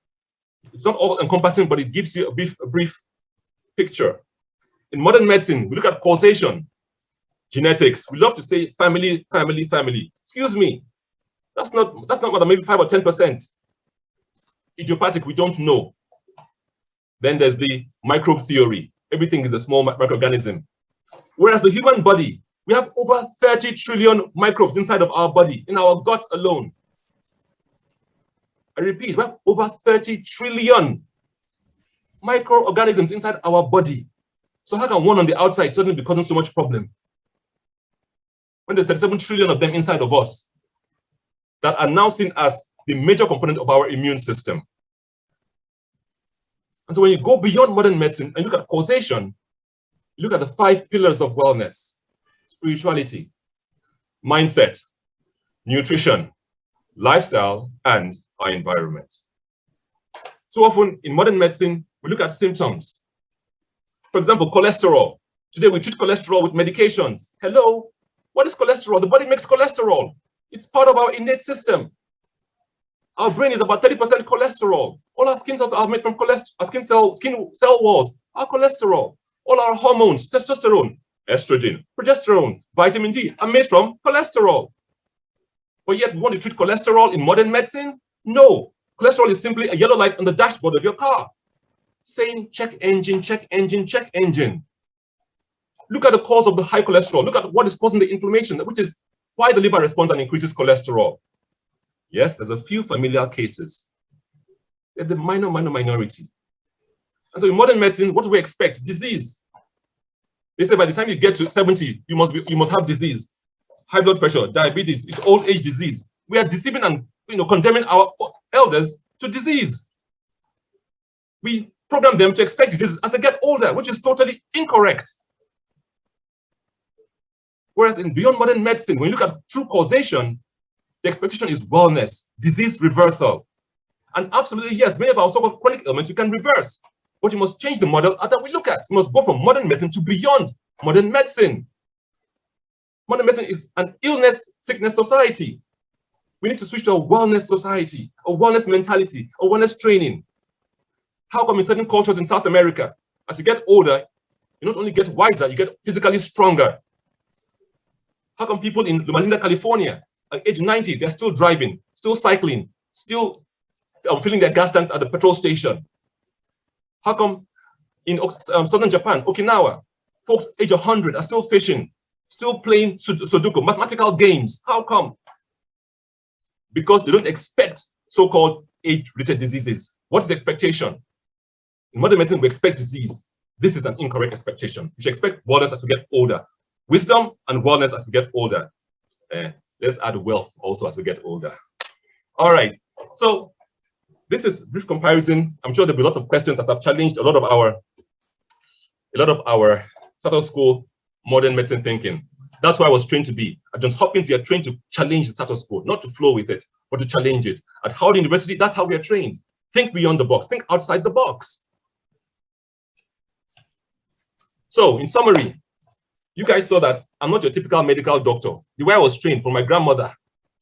It's not all encompassing, but it gives you a brief picture. In modern medicine, we look at causation, genetics. We love to say family, family, family. Excuse me. That's not what, maybe 5 or 10%. Idiopathic, we don't know. Then there's the microbe theory. Everything is a small microorganism. Whereas the human body, we have over 30 trillion microbes inside of our body, in our gut alone. I repeat, we have over 30 trillion microorganisms inside our body. So how can one on the outside suddenly be causing so much problem? When there's 37 trillion of them inside of us that are now seen as the major component of our immune system. And so when you go beyond modern medicine and look at causation, you look at the 5 pillars of wellness: spirituality, mindset, nutrition, lifestyle, and our environment. Too often in modern medicine, we look at symptoms. For example, cholesterol. Today we treat cholesterol with medications. Hello, what is cholesterol? The body makes cholesterol. It's part of our innate system. Our brain is about 30% cholesterol. All our skin cells are made from cholesterol. Our skin cell walls are cholesterol. All our hormones, testosterone, estrogen, progesterone, vitamin D, are made from cholesterol. But yet we want to treat cholesterol in modern medicine? No. Cholesterol is simply a yellow light on the dashboard of your car saying check engine, check engine, check engine. Look at the cause of the high cholesterol. Look at what is causing the inflammation, which is why the liver responds and increases cholesterol. Yes, there's a few familiar cases. They're the minority. And so in modern medicine, what do we expect? Disease. They say by the time you get to 70, you must have disease. High blood pressure, diabetes, it's old age disease. We are deceiving and condemning our elders to disease. We program them to expect diseases as they get older, which is totally incorrect. Whereas in beyond modern medicine, when you look at true causation, the expectation is wellness, disease reversal. And absolutely, yes, many of our so-called chronic ailments you can reverse, but you must change the model that we look at. You must go from modern medicine to beyond modern medicine. Modern medicine is an illness, sickness society. We need to switch to a wellness society, a wellness mentality, a wellness training. How come in certain cultures in South America, as you get older, you not only get wiser, you get physically stronger? How come people in Loma Linda, California, at age 90, they're still driving, still cycling, still filling their gas tanks at the petrol station? How come in southern Japan, Okinawa, folks age 100 are still fishing, still playing Sudoku, mathematical games? How come? Because they don't expect so-called age-related diseases. What is the expectation? In modern medicine, we expect disease. This is an incorrect expectation. We should expect wellness as we get older. Wisdom and wellness as we get older. Let's add wealth also as we get older. All right. So this is brief comparison. I'm sure there'll be lots of questions that have challenged a lot of our status quo modern medicine thinking. That's why I was trained to be. At Johns Hopkins, you're trained to challenge the status quo, not to flow with it, but to challenge it. At Howard University, that's how we are trained. Think beyond the box, think outside the box. So in summary, you guys saw that I'm not your typical medical doctor. The way I was trained, from my grandmother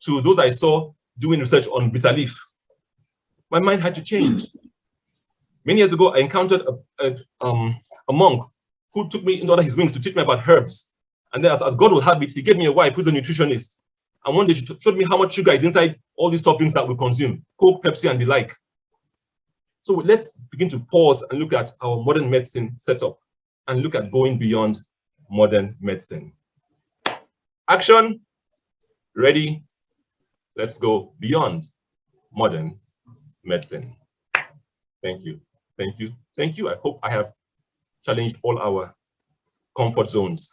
to those I saw doing research on bitter leaf, my mind had to change. Many years ago, I encountered a monk who took me under his wings to teach me about herbs. And then as God would have it, he gave me a wife who's a nutritionist. And one day she showed me how much sugar is inside all these soft drinks that we consume, Coke, Pepsi, and the like. So let's begin to pause and look at our modern medicine setup and look at going beyond modern medicine. Action, ready, let's go beyond modern medicine. Thank you, thank you, thank you. I hope I have challenged all our comfort zones.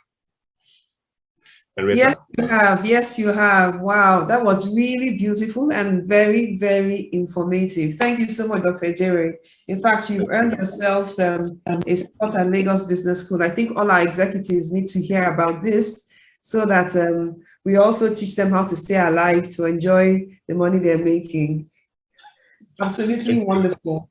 Henrietta? Yes, you have. Yes, you have. Wow, that was really beautiful and very, very informative. Thank you so much, Dr. Ijewere. In fact, you've earned yourself a spot at Lagos Business School. I think all our executives need to hear about this so that we also teach them how to stay alive, to enjoy the money they're making. Absolutely wonderful.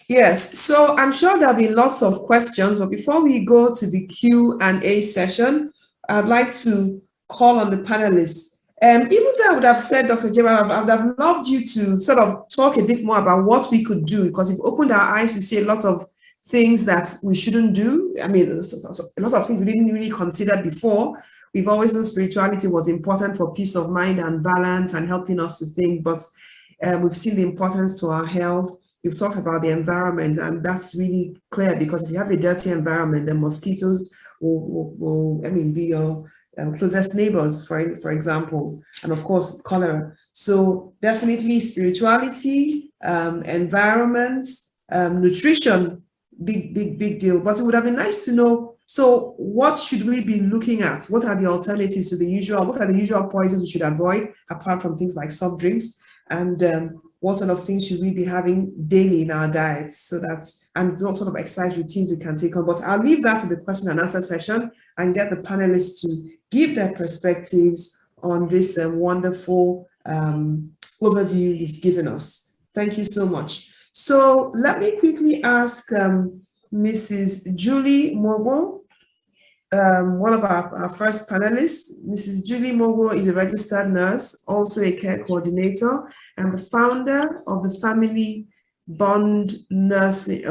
Yes, so I'm sure there'll be lots of questions, but before we go to the Q&A session, I'd like to call on the panelists. Even though I would have said, Dr. Ijewere, I would have loved you to sort of talk a bit more about what we could do, because you've opened our eyes to see a lot of things that we shouldn't do. I mean, a lot of things we didn't really consider before. We've always known spirituality was important for peace of mind and balance and helping us to think, but we've seen the importance to our health. You've talked about the environment, and that's really clear, because if you have a dirty environment, the mosquitoes will be your closest neighbors, for example, and of course, cholera. So definitely spirituality, environment, nutrition, big deal. But it would have been nice to know, so what should we be looking at? What are the alternatives to the usual? What are the usual poisons we should avoid, apart from things like soft drinks? And what sort of things should we be having daily in our diets, so that, and what sort of exercise routines we can take on. But I'll leave that to the question and answer session and get the panelists to give their perspectives on this wonderful overview you've given us. Thank you so much. So let me quickly ask Mrs. Julie Mogo, one of our first panelists. Mrs. Julie Mogo is a registered nurse, also a care coordinator, and the founder of the Family Bond Nursing.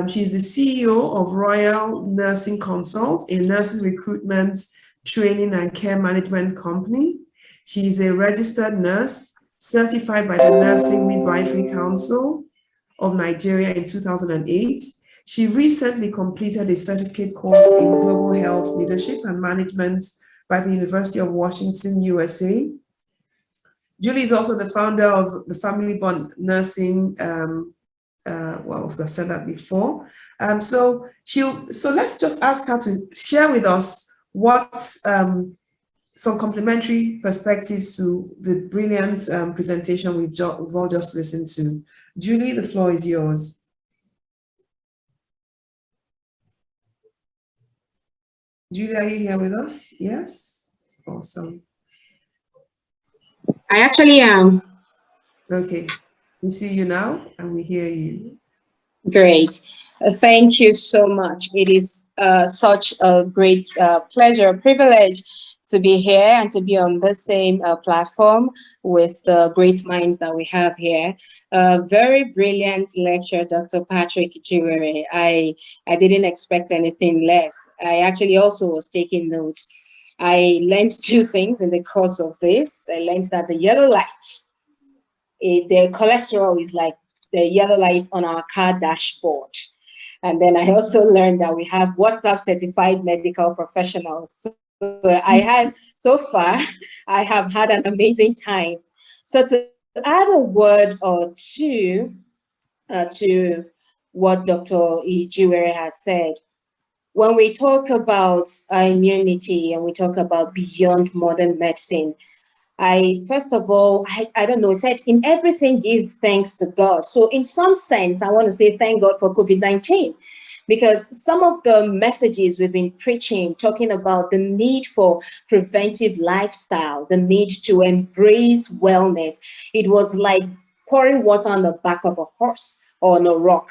She is the CEO of Royal Nursing Consult, a nursing recruitment, training, and care management company. She is a registered nurse, certified by the Nursing Midwifery Council of Nigeria in 2008. She recently completed a certificate course in global health leadership and management by the University of Washington, USA. Julie is also the founder of the Family Bond Nursing. Well, I've said that before. So let's just ask her to share with us what some complementary perspectives to the brilliant presentation we've all just listened to. Julie, the floor is yours. Julie, are you here with us? Yes? Awesome. I actually am. Okay. We see you now and we hear you. Great. Thank you so much. It is such a great pleasure, privilege to be here and to be on the same platform with the great minds that we have here. Very brilliant lecture, Dr. Patrick Ijewere. I didn't expect anything less. I actually also was taking notes. I learned two things in the course of this. I learned that the yellow light, the cholesterol is like the yellow light on our car dashboard. And then I also learned that we have WhatsApp certified medical professionals. So so far, I have had an amazing time. So to add a word or two to what Dr. Ijewere has said, when we talk about immunity and we talk about beyond modern medicine, first of all, I don't know, said in everything give thanks to God. So in some sense, I want to say thank God for COVID-19, because some of the messages we've been preaching, talking about the need for preventive lifestyle, the need to embrace wellness, it was like pouring water on the back of a horse or on a rock.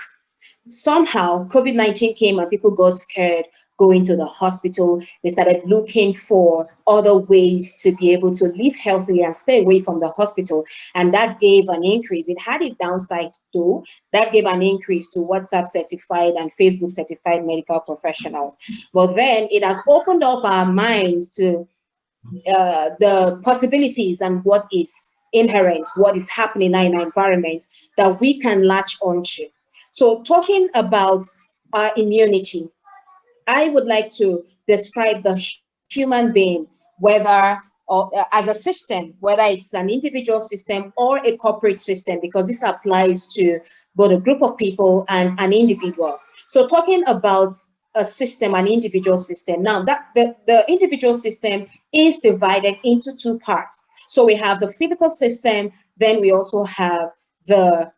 Somehow COVID-19 came and people got scared going to the hospital. They started looking for other ways to be able to live healthily and stay away from the hospital. And that gave an increase. It had a downside too. That gave an increase to WhatsApp certified and Facebook certified medical professionals. But then it has opened up our minds to the possibilities and what is inherent, what is happening in our environment that we can latch onto. So talking about our immunity, I would like to describe the human being, whether as a system, whether it's an individual system or a corporate system, because this applies to both a group of people and an individual. So talking about a system, an individual system. Now, the individual system is divided into two parts. So we have the physical system, then we also have the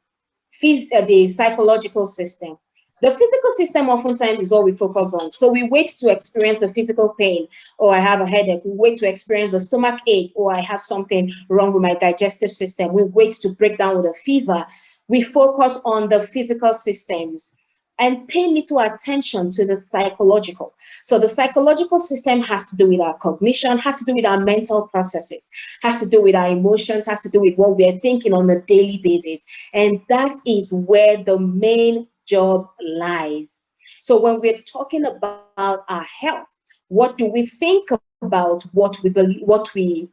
psychological system. The physical system oftentimes is what we focus on. So we wait to experience a physical pain, or I have a headache. We wait to experience a stomach ache, or I have something wrong with my digestive system. We wait to break down with a fever. We focus on the physical systems and pay little attention to the psychological. So the psychological system has to do with our cognition, has to do with our mental processes, has to do with our emotions, has to do with what we are thinking on a daily basis. And that is where the main job lies. So when we're talking about our health, what do we think about what we believe,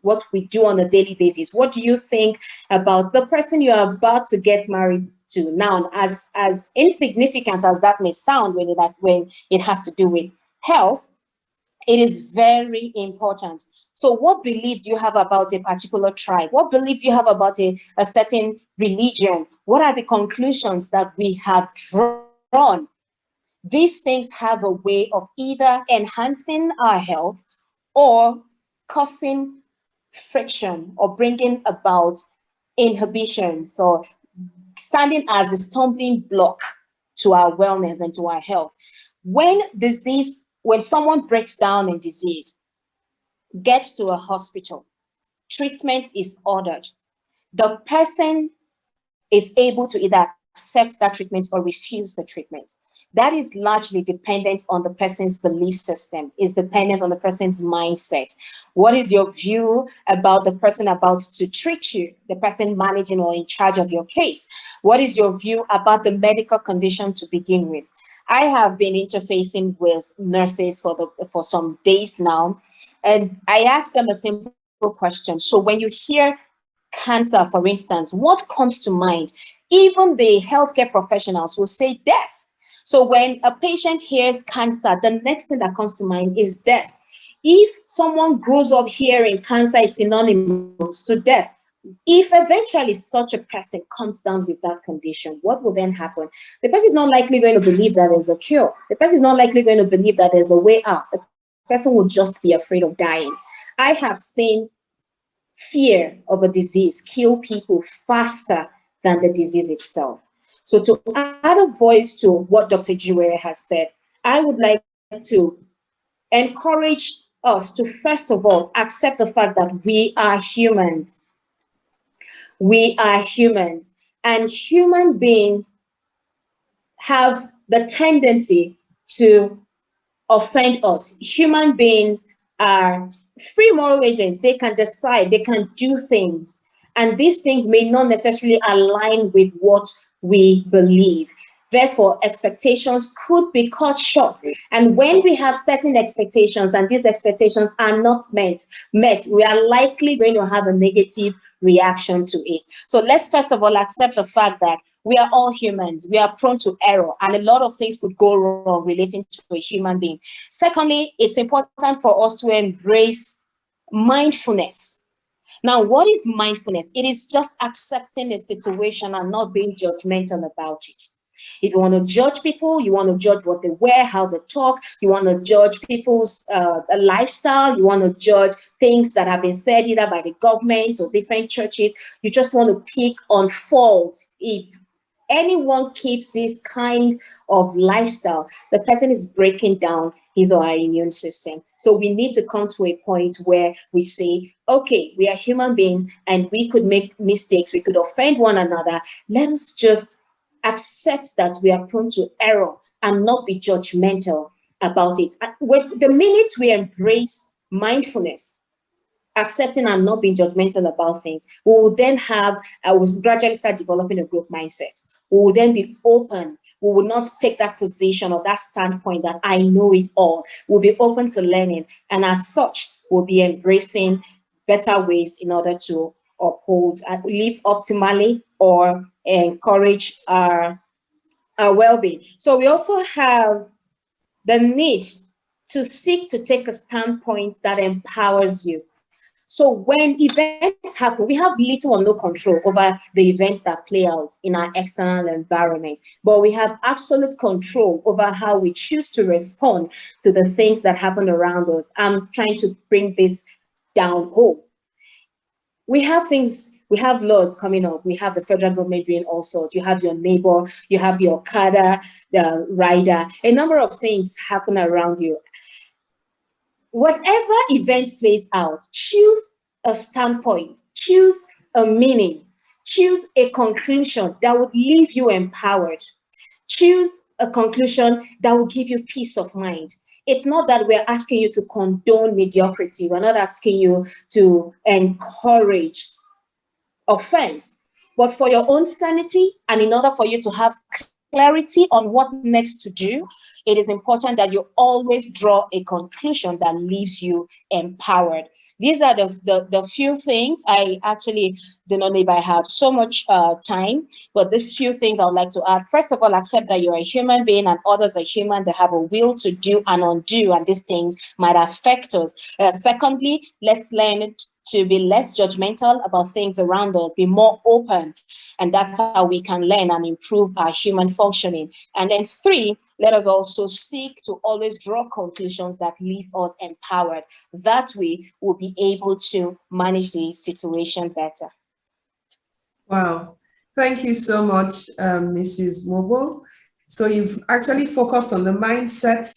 what we do on a daily basis? What do you think about the person you are about to get married to? Now, as insignificant as that may sound when it has to do with health, it is very important. So what belief do you have about a particular tribe? What belief do you have about a certain religion? What are the conclusions that we have drawn? These things have a way of either enhancing our health or causing friction or bringing about inhibitions or standing as a stumbling block to our wellness and to our health. When someone breaks down in disease, gets to a hospital, treatment is ordered, the person is able to either accept that treatment or refuse the treatment. That is largely dependent on the person's belief system, is dependent on the person's mindset. What is your view about the person about to treat you, the person managing or in charge of your case? What is your view about the medical condition to begin with? I have been interfacing with nurses for some days now, and I ask them a simple question. So when you hear cancer, for instance, what comes to mind? Even the healthcare professionals will say death. So when a patient hears cancer, the next thing that comes to mind is death. If someone grows up hearing cancer is synonymous to death, if eventually such a person comes down with that condition, what will then happen? The person is not likely going to believe that there's a cure. The person is not likely going to believe that there's a way out. The person will just be afraid of dying. I have seen fear of a disease kill people faster than the disease itself. So to add a voice to what Dr. Ijewere has said, I would like to encourage us to, first of all, accept the fact that we are humans. We are humans, and human beings have the tendency to offend us. Human beings are free moral agents. They can decide, they can do things, and these things may not necessarily align with what we believe. Therefore, expectations could be cut short. And when we have certain expectations and these expectations are not met, we are likely going to have a negative reaction to it. So let's first of all accept the fact that we are all humans. We are prone to error, and a lot of things could go wrong relating to a human being. Secondly, it's important for us to embrace mindfulness. Now, what is mindfulness? It is just accepting a situation and not being judgmental about it. If you want to judge people, you want to judge what they wear, how they talk, you want to judge people's lifestyle, you want to judge things that have been said either by the government or different churches, you just want to pick on faults. If anyone keeps this kind of lifestyle, the person is breaking down his or her immune system. So we need to come to a point where we say, okay, we are human beings and we could make mistakes, we could offend one another. Let us just accept that we are prone to error and not be judgmental about it. The minute we embrace mindfulness, accepting and not being judgmental about things, we will then will gradually start developing a growth mindset. We will then be open. We will not take that position or that standpoint that I know it all. We'll be open to learning, and as such, we'll be embracing better ways in order to uphold and live optimally or encourage our well-being. So we also have the need to seek to take a standpoint that empowers you. So when events happen, we have little or no control over the events that play out in our external environment, but we have absolute control over how we choose to respond to the things that happen around us. I'm trying to bring this down home. We have laws coming up. We have the federal government doing all sorts. You have your neighbor, you have your Okada, the rider, a number of things happen around you. Whatever event plays out, choose a standpoint, choose a meaning, choose a conclusion that would leave you empowered. Choose a conclusion that will give you peace of mind. It's not that we're asking you to condone mediocrity. We're not asking you to encourage offense, but for your own sanity and in order for you to have clarity on what next to do, it is important that you always draw a conclusion that leaves you empowered. These are the few things. I actually do not know if I have so much time, but these few things I would like to add. First of all, accept that you're a human being and others are human. They have a will to do and undo, and these things might affect us. Secondly, let's learn to be less judgmental about things around us, be more open, and that's how we can learn and improve our human functioning. And then 3, let us also seek to always draw conclusions that leave us empowered. That way, we'll be able to manage the situation better. Wow. Thank you so much, Mrs. Mobo. So you've actually focused on the mindset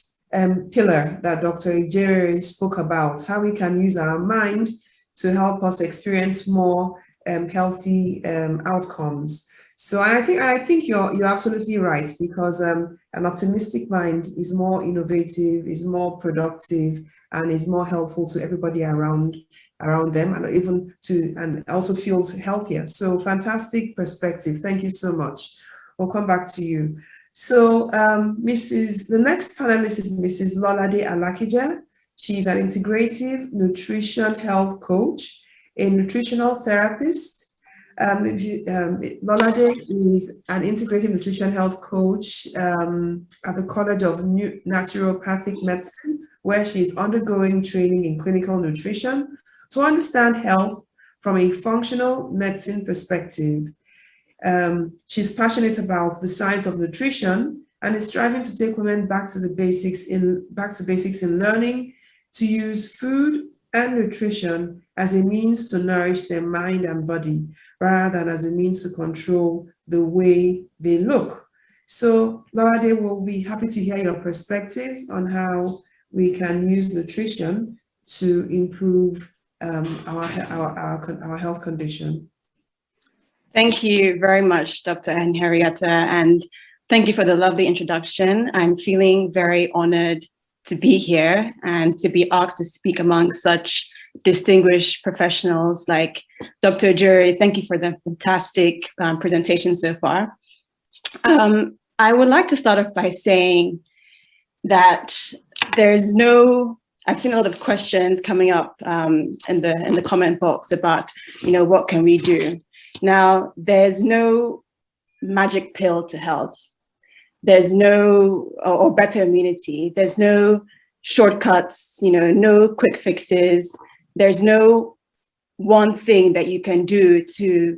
pillar that Dr. Ijewere spoke about, how we can use our mind to help us experience more healthy outcomes. So I think you're absolutely right, because an optimistic mind is more innovative, is more productive, and is more helpful to everybody around them, and also feels healthier. So fantastic perspective. Thank you so much. We'll come back to you. So the next panelist is Mrs. Funmi Alakija. She's an integrative nutrition health coach, a nutritional therapist. Lolade is an integrative nutrition health coach at the College of Naturopathic Medicine, where she's undergoing training in clinical nutrition to understand health from a functional medicine perspective. She's passionate about the science of nutrition and is striving to take women back to basics in learning to use food and nutrition as a means to nourish their mind and body, rather than as a means to control the way they look. So Lolade, will be happy to hear your perspectives on how we can use nutrition to improve our health condition. Thank you very much, Dr. Henrietta, and thank you for the lovely introduction. I'm feeling very honored to be here and to be asked to speak among such distinguished professionals like Dr. Ijewere. Thank you for the fantastic presentation so far. I would like to start off by saying that I've seen a lot of questions coming up in the comment box about, what can we do? Now, there's no magic pill to health. There's no, or better immunity. There's no shortcuts, no quick fixes. There's no one thing that you can do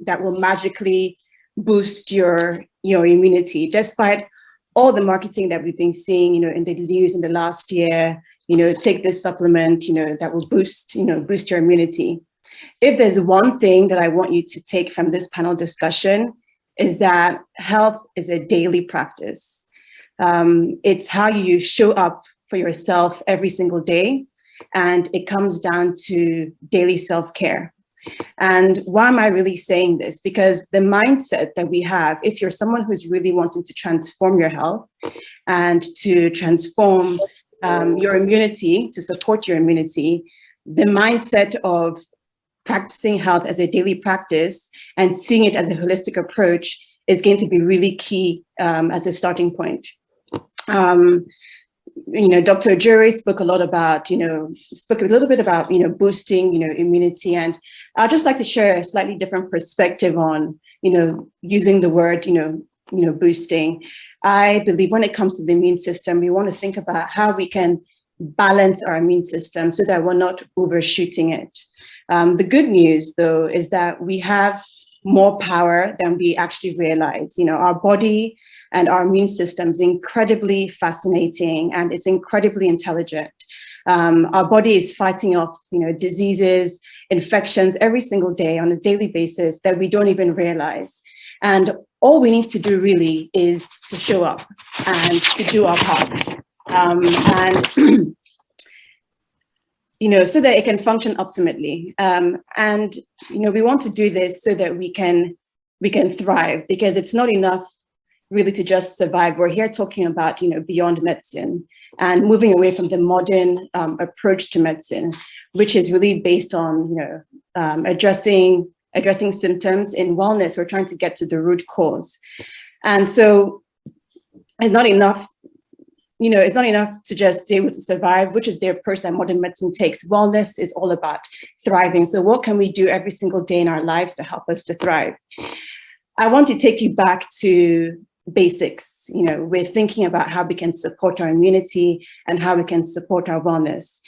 that will magically boost your immunity, despite all the marketing that we've been seeing, in the news in the last year. Take this supplement, that will boost your immunity. If there's one thing that I want you to take from this panel discussion, is that health is a daily practice. It's how you show up for yourself every single day, and it comes down to daily self-care. And why am I really saying this? Because the mindset that we have, if you're someone who's really wanting to transform your health and to transform your immunity, to support your immunity, the mindset of practicing health as a daily practice and seeing it as a holistic approach is going to be really key as a starting point. Dr. Ijewere spoke a little bit about, boosting, immunity. And I'd just like to share a slightly different perspective on, using the word, boosting. I believe when it comes to the immune system, we want to think about how we can balance our immune system so that we're not overshooting it. The good news, though, is that we have more power than we actually realize. You know, our body and our immune system is incredibly fascinating, and it's incredibly intelligent. Our body is fighting off, you know, diseases, infections every single day on a daily basis that we don't even realize. And all we need to do really is to show up and to do our part. And you know, so that it can function optimally. And you know, we want to do this so that we can thrive, because it's not enough really to just survive. We're here talking about, you know, beyond medicine and moving away from the modern approach to medicine, which is really based on, you know, addressing symptoms. In wellness, we're trying to get to the root cause. And so it's not enough, you know, it's not enough to just be able to survive, which is the approach that modern medicine takes. Wellness is all about thriving. So what can we do every single day in our lives to help us to thrive? I want to take you back to basics. You know, we're thinking about how we can support our immunity and how we can support our wellness.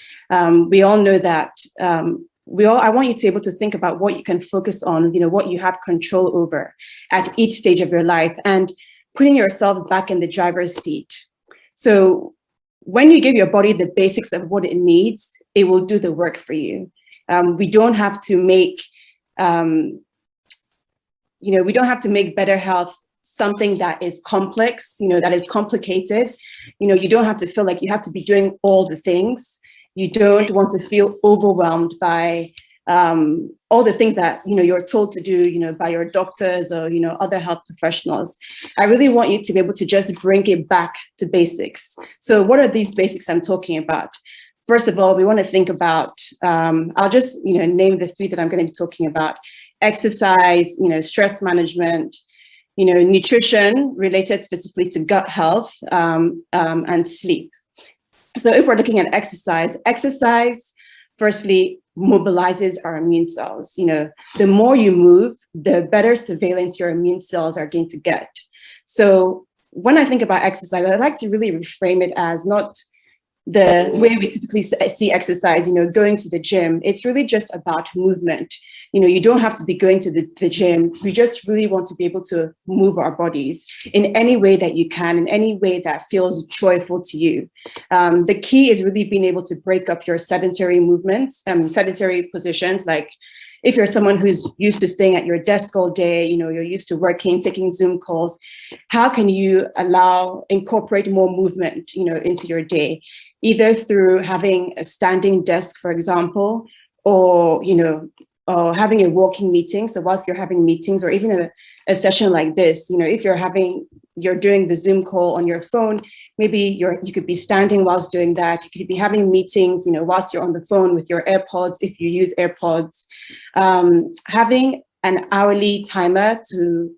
We all know that I want you to be able to think about what you can focus on, you know, what you have control over at each stage of your life, and putting yourself back in the driver's seat. So when you give your body the basics of what it needs, it will do the work for you. We don't have to make, you know, we don't have to make better health something that is complex, you know, that is complicated. You know, you don't have to feel like you have to be doing all the things. You don't want to feel overwhelmed by all the things that, you know, you're told to do, you know, by your doctors or, you know, other health professionals. I really want you to be able to just bring it back to basics. So what are these basics I'm talking about? First of all, we want to think about, I'll just, you know, name the three that I'm going to be talking about: exercise, you know, stress management, you know, nutrition related specifically to gut health, and sleep. So if we're looking at exercise, firstly, mobilizes our immune cells. You know, the more you move, the better surveillance your immune cells are going to get. So when I think about exercise, I like to really reframe it as not the way we typically see exercise, you know, going to the gym. It's really just about movement. You know, you don't have to be going to the gym. We just really want to be able to move our bodies in any way that you can, in any way that feels joyful to you. The key is really being able to break up your sedentary movements, sedentary positions. Like if you're someone who's used to staying at your desk all day, you know, you're used to working, taking Zoom calls, how can you incorporate more movement, you know, into your day? Either through having a standing desk, for example, or, you know, or having a walking meeting. So whilst you're having meetings, or even a session like this, you know, if you're doing the Zoom call on your phone, maybe you could be standing whilst doing that. You could be having meetings, you know, whilst you're on the phone with your AirPods, if you use AirPods. Having an hourly timer to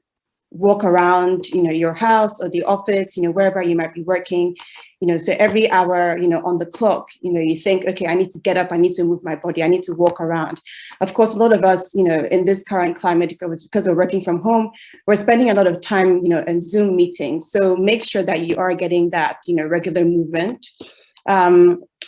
walk around, you know, your house or the office, you know, wherever you might be working, you know, so every hour, you know, on the clock, you know, you think, okay, I need to get up, I need to move my body, I need to walk around. Of course, a lot of us, you know, in this current climate, because we're working from home, we're spending a lot of time, you know, in Zoom meetings. So make sure that you are getting that, you know, regular movement.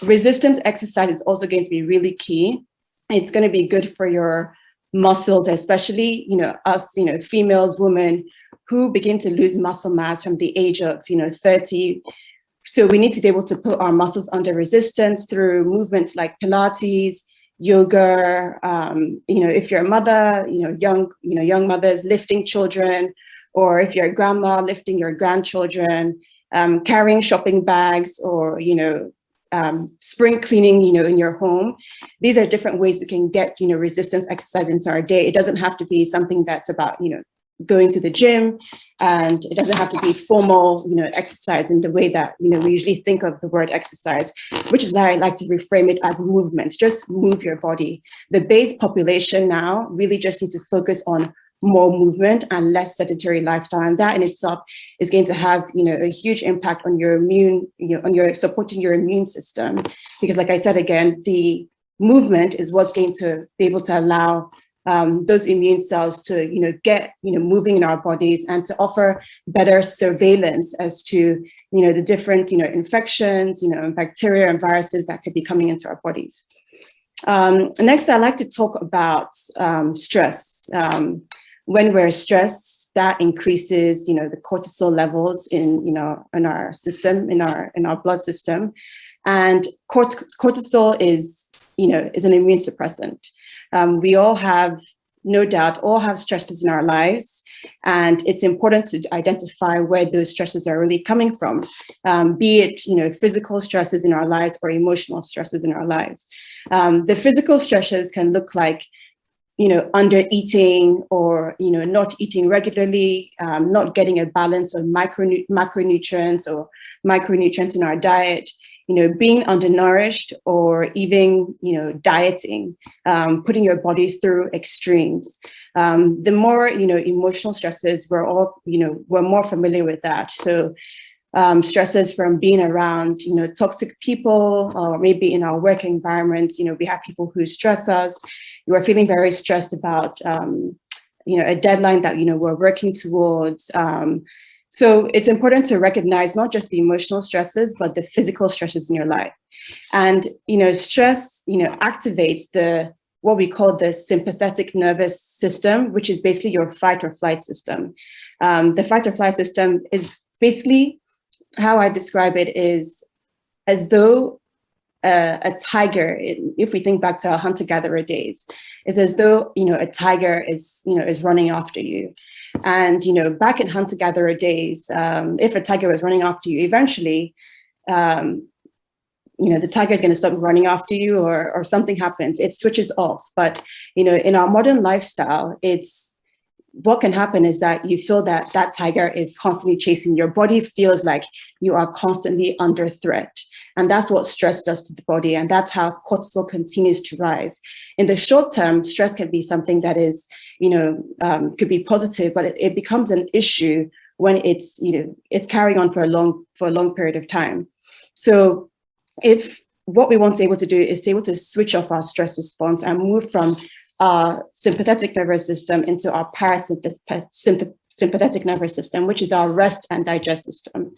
Resistance exercise is also going to be really key. It's going to be good for your muscles, especially, you know, us, you know, females, women who begin to lose muscle mass from the age of, you know, 30. So we need to be able to put our muscles under resistance through movements like Pilates, yoga. You know, if you're a mother, you know, young mothers lifting children, or if you're a grandma lifting your grandchildren, carrying shopping bags, or, you know, spring cleaning, you know, in your home. These are different ways we can get, you know, resistance exercise into our day. It doesn't have to be something that's about, you know, going to the gym, and it doesn't have to be formal, you know, exercise in the way that, you know, we usually think of the word exercise, which is why I like to reframe it as movement. Just move your body. The base population now really just need to focus on more movement and less sedentary lifestyle, and that in itself is going to have, you know, a huge impact on your immune, you know, on your supporting your immune system, because like I said again, the movement is what's going to be able to allow those immune cells to, you know, get, you know, moving in our bodies, and to offer better surveillance as to, you the different, infections, and bacteria and viruses that could be coming into our bodies. Next, I'd like to talk about stress. When we're stressed, that increases, the cortisol levels in our system, in our blood system, and cortisol is an immune suppressant. We all have, no doubt, all have stresses in our lives, and it's important to identify where those stresses are really coming from, be it physical stresses in our lives or emotional stresses in our lives. The physical stresses can look like under eating or not eating regularly, not getting a balance of macronutrients or micronutrients in our diet, being undernourished, or even dieting, putting your body through extremes. The more emotional stresses, we're more familiar with that. So stresses from being around toxic people, or maybe in our work environments, we have people who stress us. We're feeling very stressed about a deadline that we're working towards. So it's important to recognize not just the emotional stresses, but the physical stresses in your life. And stress activates what we call the sympathetic nervous system, which is basically your fight or flight system. The fight or flight system is basically, how I describe it is as though a tiger, if we think back to our hunter-gatherer days, is as though a tiger is running after you. And back in hunter-gatherer days, if a tiger was running after you, eventually the tiger is going to stop running after you, or something happens, it switches off. But in our modern lifestyle, what can happen is that you feel that that tiger is constantly chasing. Your body feels like you are constantly under threat. And that's what stress does to the body. And that's how cortisol continues to rise. In the short term, stress can be something that is, could be positive, but it becomes an issue when it's carrying on for a long period of time. So if what we want to be able to do is to be able to switch off our stress response and move from our sympathetic nervous system into our sympathetic nervous system, which is our rest and digest system.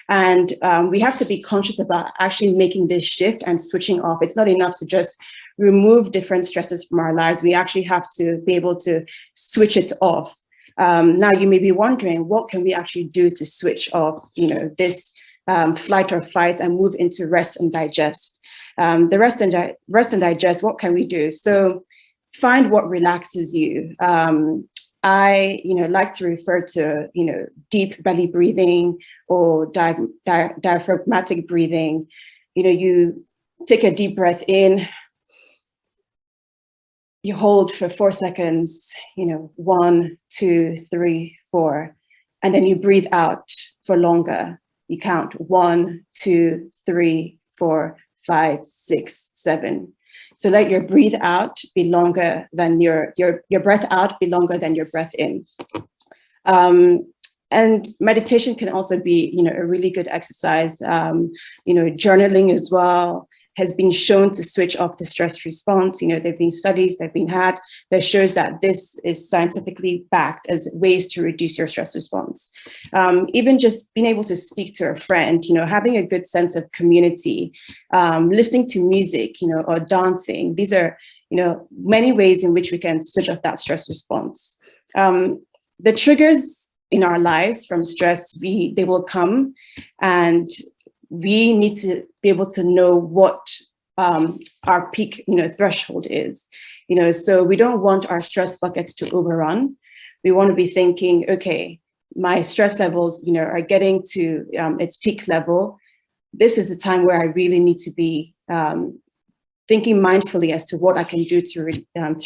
And we have to be conscious about actually making this shift and switching off. It's not enough to just remove different stresses from our lives. We actually have to be able to switch it off. Now, you may be wondering, what can we actually do to switch off this flight or fight and move into rest and digest? The rest and digest, what can we do? So find what relaxes you. I like to refer to deep belly breathing or diaphragmatic breathing. You take a deep breath in, you hold for 4 seconds, 1, 2, 3, 4, and then you breathe out for longer. You count 1, 2, 3, 4, 5, 6, 7. So let your breathe out be longer than your breath out be longer than your breath in. And meditation can also be, a really good exercise. Journaling as well has been shown to switch off the stress response. There've been studies that shows that this is scientifically backed as ways to reduce your stress response. Even just being able to speak to a friend, having a good sense of community, listening to music, or dancing. These are, many ways in which we can switch off that stress response. The triggers in our lives from stress, they will come, and we need to be able to know what our peak threshold is. So we don't want our stress buckets to overrun. We want to be thinking, okay, my stress levels are getting to its peak level. This is the time where I really need to be thinking mindfully as to what I can do to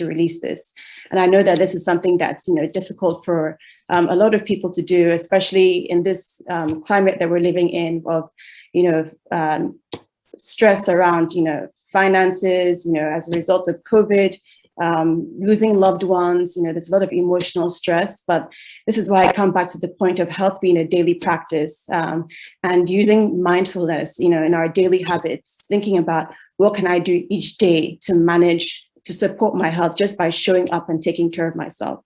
release this. And I know that this is something that's difficult for a lot of people to do, especially in this climate that we're living in of stress around finances, as a result of COVID, losing loved ones. There's a lot of emotional stress, but this is why I come back to the point of health being a daily practice, and using mindfulness, in our daily habits, thinking about what can I do each day to support my health just by showing up and taking care of myself.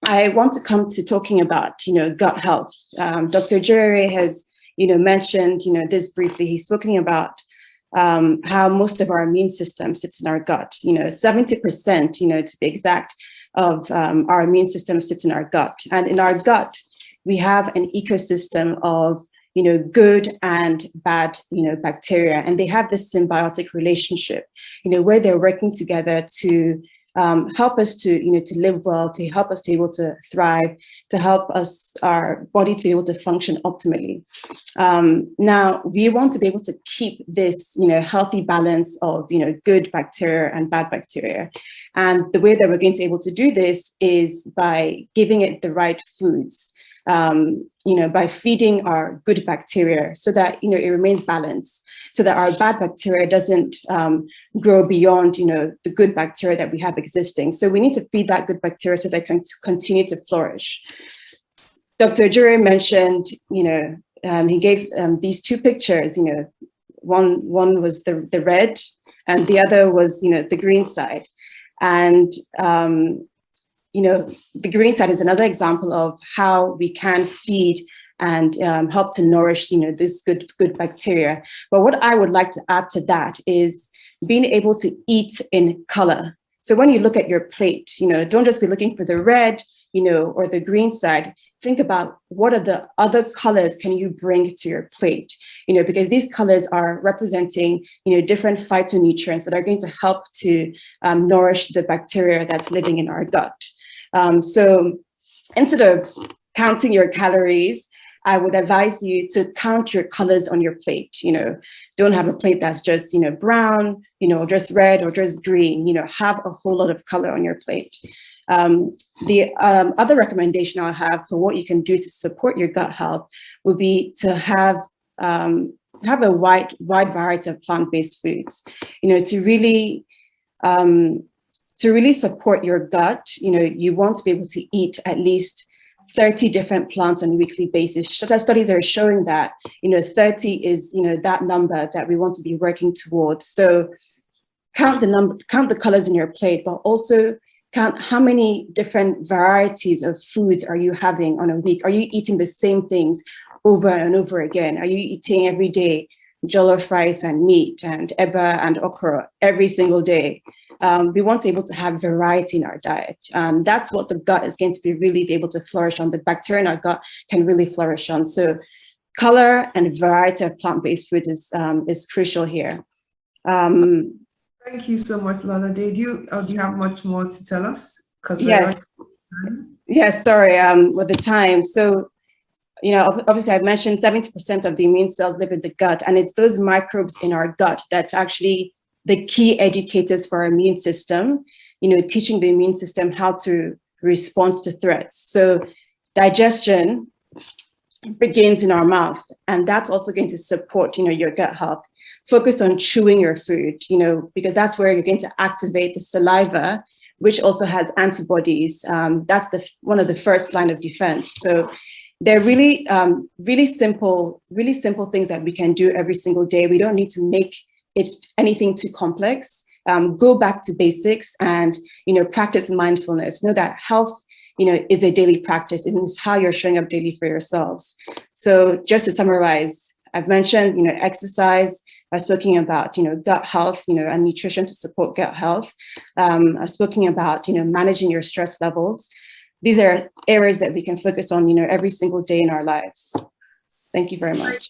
I want to come to talking about, gut health. Dr. Ijewere has, mentioned, this briefly. He's spoken about how most of our immune system sits in our gut. 70%, to be exact, of our immune system sits in our gut. And in our gut, we have an ecosystem of good and bad, bacteria, and they have this symbiotic relationship, where they're working together to help us to, to live well, to help us to be able to thrive, to help us, our body to be able to function optimally. Now, we want to be able to keep this, healthy balance of, good bacteria and bad bacteria. And the way that we're going to be able to do this is by giving it the right foods. By feeding our good bacteria so that, it remains balanced, so that our bad bacteria doesn't grow beyond, the good bacteria that we have existing. So we need to feed that good bacteria so they can continue to flourish. Dr. Ijewere mentioned, he gave these two pictures, one was the red and the other was, the green side. And, the green side is another example of how we can feed and help to nourish, this good bacteria. But what I would like to add to that is being able to eat in color. So when you look at your plate, don't just be looking for the red, or the green side. Think about what are the other colors can you bring to your plate, because these colors are representing, different phytonutrients that are going to help to nourish the bacteria that's living in our gut. So instead of counting your calories, I would advise you to count your colors on your plate. Don't have a plate that's just, brown, just red or just green, have a whole lot of color on your plate. The other recommendation I'll have for what you can do to support your gut health would be to have a wide variety of plant-based foods, to really support your gut. You want to be able to eat at least 30 different plants on a weekly basis. Studies are showing that, 30 is, that number that we want to be working towards. So count the colors in your plate, but also count how many different varieties of foods are you having on a week. Are you eating the same things over and over again? Are you eating every day jollof rice and meat and eba and okra every single day? We want to be able to have variety in our diet. That's what the gut is going to be really able to flourish on. The bacteria in our gut can really flourish on. So color and variety of plant-based food is crucial here. Thank you so much, Lolade. Do you have much more to tell us? Yes, sorry, with the time. So, obviously I've mentioned 70% of the immune cells live in the gut, and it's those microbes in our gut that's actually the key educators for our immune system, teaching the immune system how to respond to threats. So digestion begins in our mouth, and that's also going to support, your gut health. Focus on chewing your food, because that's where you're going to activate the saliva, which also has antibodies. That's one of the first line of defense. So they're really, really simple things that we can do every single day. We don't need to make it's anything too complex. Go back to basics and, practice mindfulness. Know that health, is a daily practice. It is how you're showing up daily for yourselves. So just to summarize, I've mentioned, exercise. I've spoken about, gut health, and nutrition to support gut health. I've spoken about, managing your stress levels. These are areas that we can focus on, every single day in our lives. Thank you very much.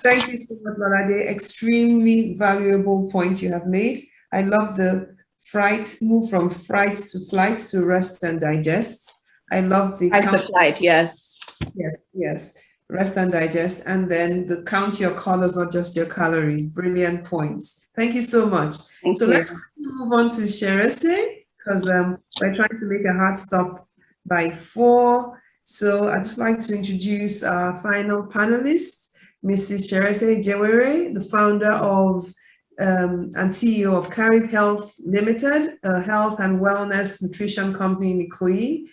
Thank you so much, Lolade. Extremely valuable points you have made. I love the move from fright to flight to rest and digest. I love the fight to flight, yes. Yes. Rest and digest. And then the count your colors, not just your calories. Brilliant points. Thank you so much. Thank you. Let's move on to Cherese, because we're trying to make a hard stop by 4. So I'd just like to introduce our final panelist, Mrs. Cherese Ijewere, the founder of and CEO of Carib Health Limited, a health and wellness nutrition company in Ikoyi.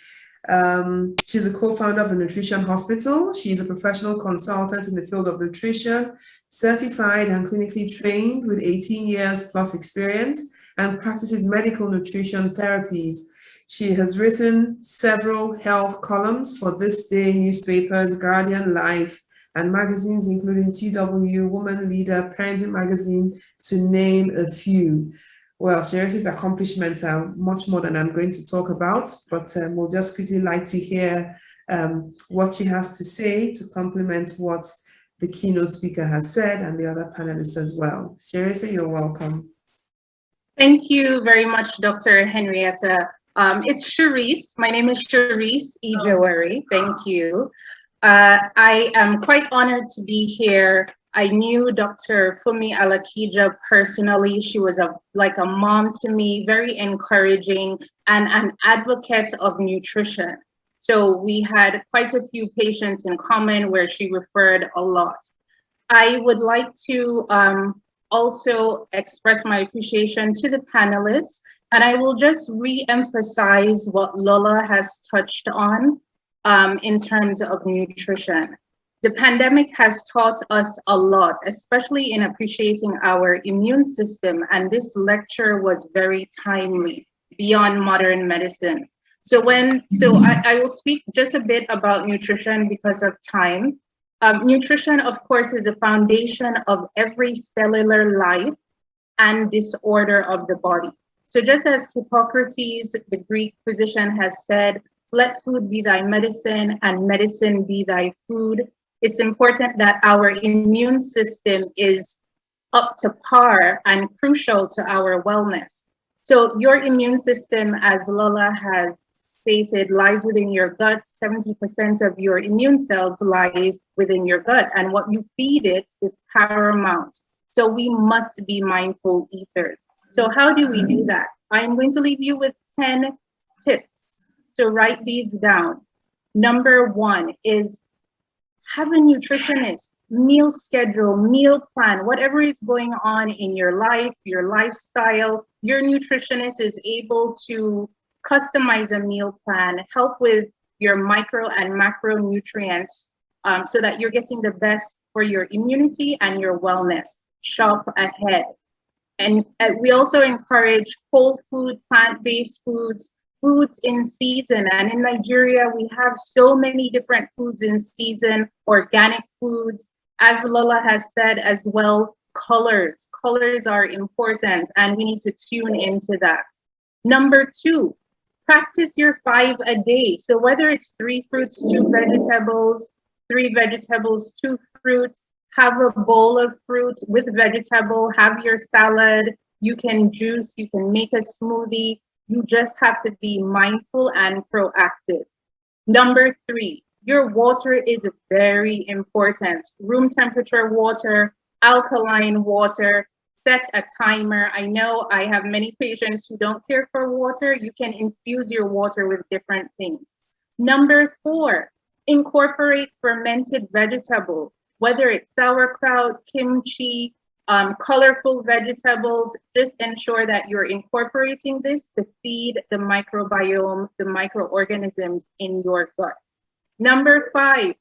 She's a co-founder of the Nutrition Hospital. She's a professional consultant in the field of nutrition, certified and clinically trained with 18 years plus experience, and practices medical nutrition therapies. She has written several health columns for This Day newspapers, Guardian, Life, and magazines including TW, Woman Leader, Parenting Magazine, to name a few. Well, Sherese's accomplishments are much more than I'm going to talk about, but we'll just quickly like to hear what she has to say to complement what the keynote speaker has said and the other panelists as well. Sherese, you're welcome. Thank you very much, Dr. Henrietta. It's Cherise. My name is Cherise Ijewere. Thank you. I am quite honored to be here. I knew Dr. Funmi Alakija personally. She was like a mom to me, very encouraging and an advocate of nutrition. So we had quite a few patients in common where she referred a lot. I would like to also express my appreciation to the panelists, and I will just re-emphasize what Lola has touched on in terms of nutrition. The pandemic has taught us a lot, especially in appreciating our immune system, and this lecture was very timely, beyond modern medicine. So I will speak just a bit about nutrition because of time. Nutrition, of course, is the foundation of every cellular life and disorder of the body. So just as Hippocrates, the Greek physician, has said, "Let food be thy medicine and medicine be thy food," it's important that our immune system is up to par and crucial to our wellness. So your immune system, as Lola has stated, lies within your gut. 70% of your immune cells lies within your gut, and what you feed it is paramount. So we must be mindful eaters. So how do we do that? I'm going to leave you with 10 tips. So write these down. Number 1 is have a nutritionist, meal schedule, meal plan, whatever is going on in your life, your lifestyle. Your nutritionist is able to customize a meal plan, help with your micro and macronutrients so that you're getting the best for your immunity and your wellness. Shop ahead. And we also encourage whole food, plant-based foods, foods in season. And in Nigeria, we have so many different foods in season, organic foods. As Lola has said as well, colors. Colors are important and we need to tune into that. Number 2, practice your 5 a day. So whether it's 3 fruits, 2 vegetables, 3 vegetables, 2 fruits, have a bowl of fruit with vegetable, have your salad, you can juice, you can make a smoothie. You just have to be mindful and proactive. Number 3, your water is very important. Room temperature water, alkaline water, set a timer. I know I have many patients who don't care for water. You can infuse your water with different things. Number 4, incorporate fermented vegetables, whether it's sauerkraut, kimchi, colorful vegetables. Just ensure that you're incorporating this to feed the microbiome, the microorganisms in your gut. Number 5,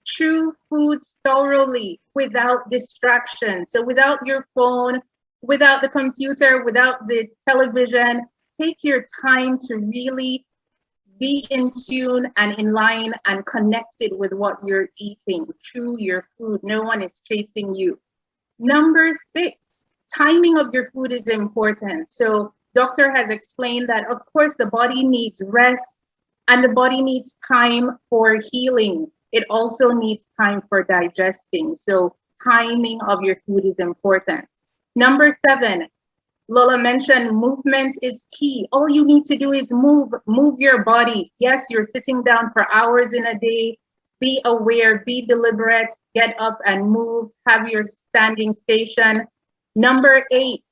chew foods thoroughly without distraction. So without your phone, without the computer, without the television, take your time to really be in tune and in line and connected with what you're eating. Chew your food. No one is chasing you. Number 6, timing of your food is important. So doctor has explained that, of course, the body needs rest and the body needs time for healing. It also needs time for digesting. So timing of your food is important. Number 7, Lola mentioned movement is key. All you need to do is move your body. Yes, you're sitting down for hours in a day. Be aware, be deliberate, get up and move, have your standing station. Number 8,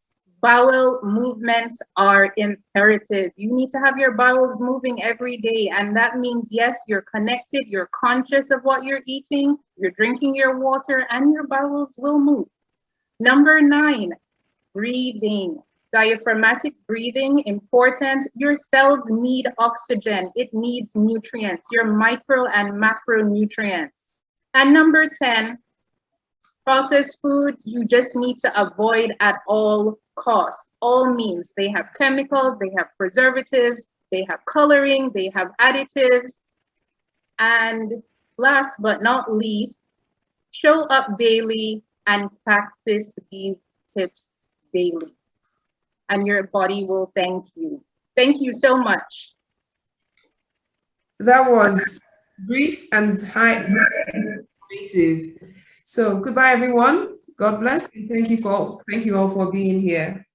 bowel movements are imperative. You need to have your bowels moving every day. And that means, yes, you're connected, you're conscious of what you're eating, you're drinking your water, and your bowels will move. Number 9, breathing. Diaphragmatic breathing, important. Your cells need oxygen. It needs nutrients, your micro and macronutrients. And number 10, processed foods, you just need to avoid at all costs, all means. They have chemicals, they have preservatives, they have coloring, they have additives. And last but not least, show up daily and practice these tips daily. And your body will thank you. Thank you so much. That was brief and high informative. So goodbye, everyone. God bless, and thank you all for being here.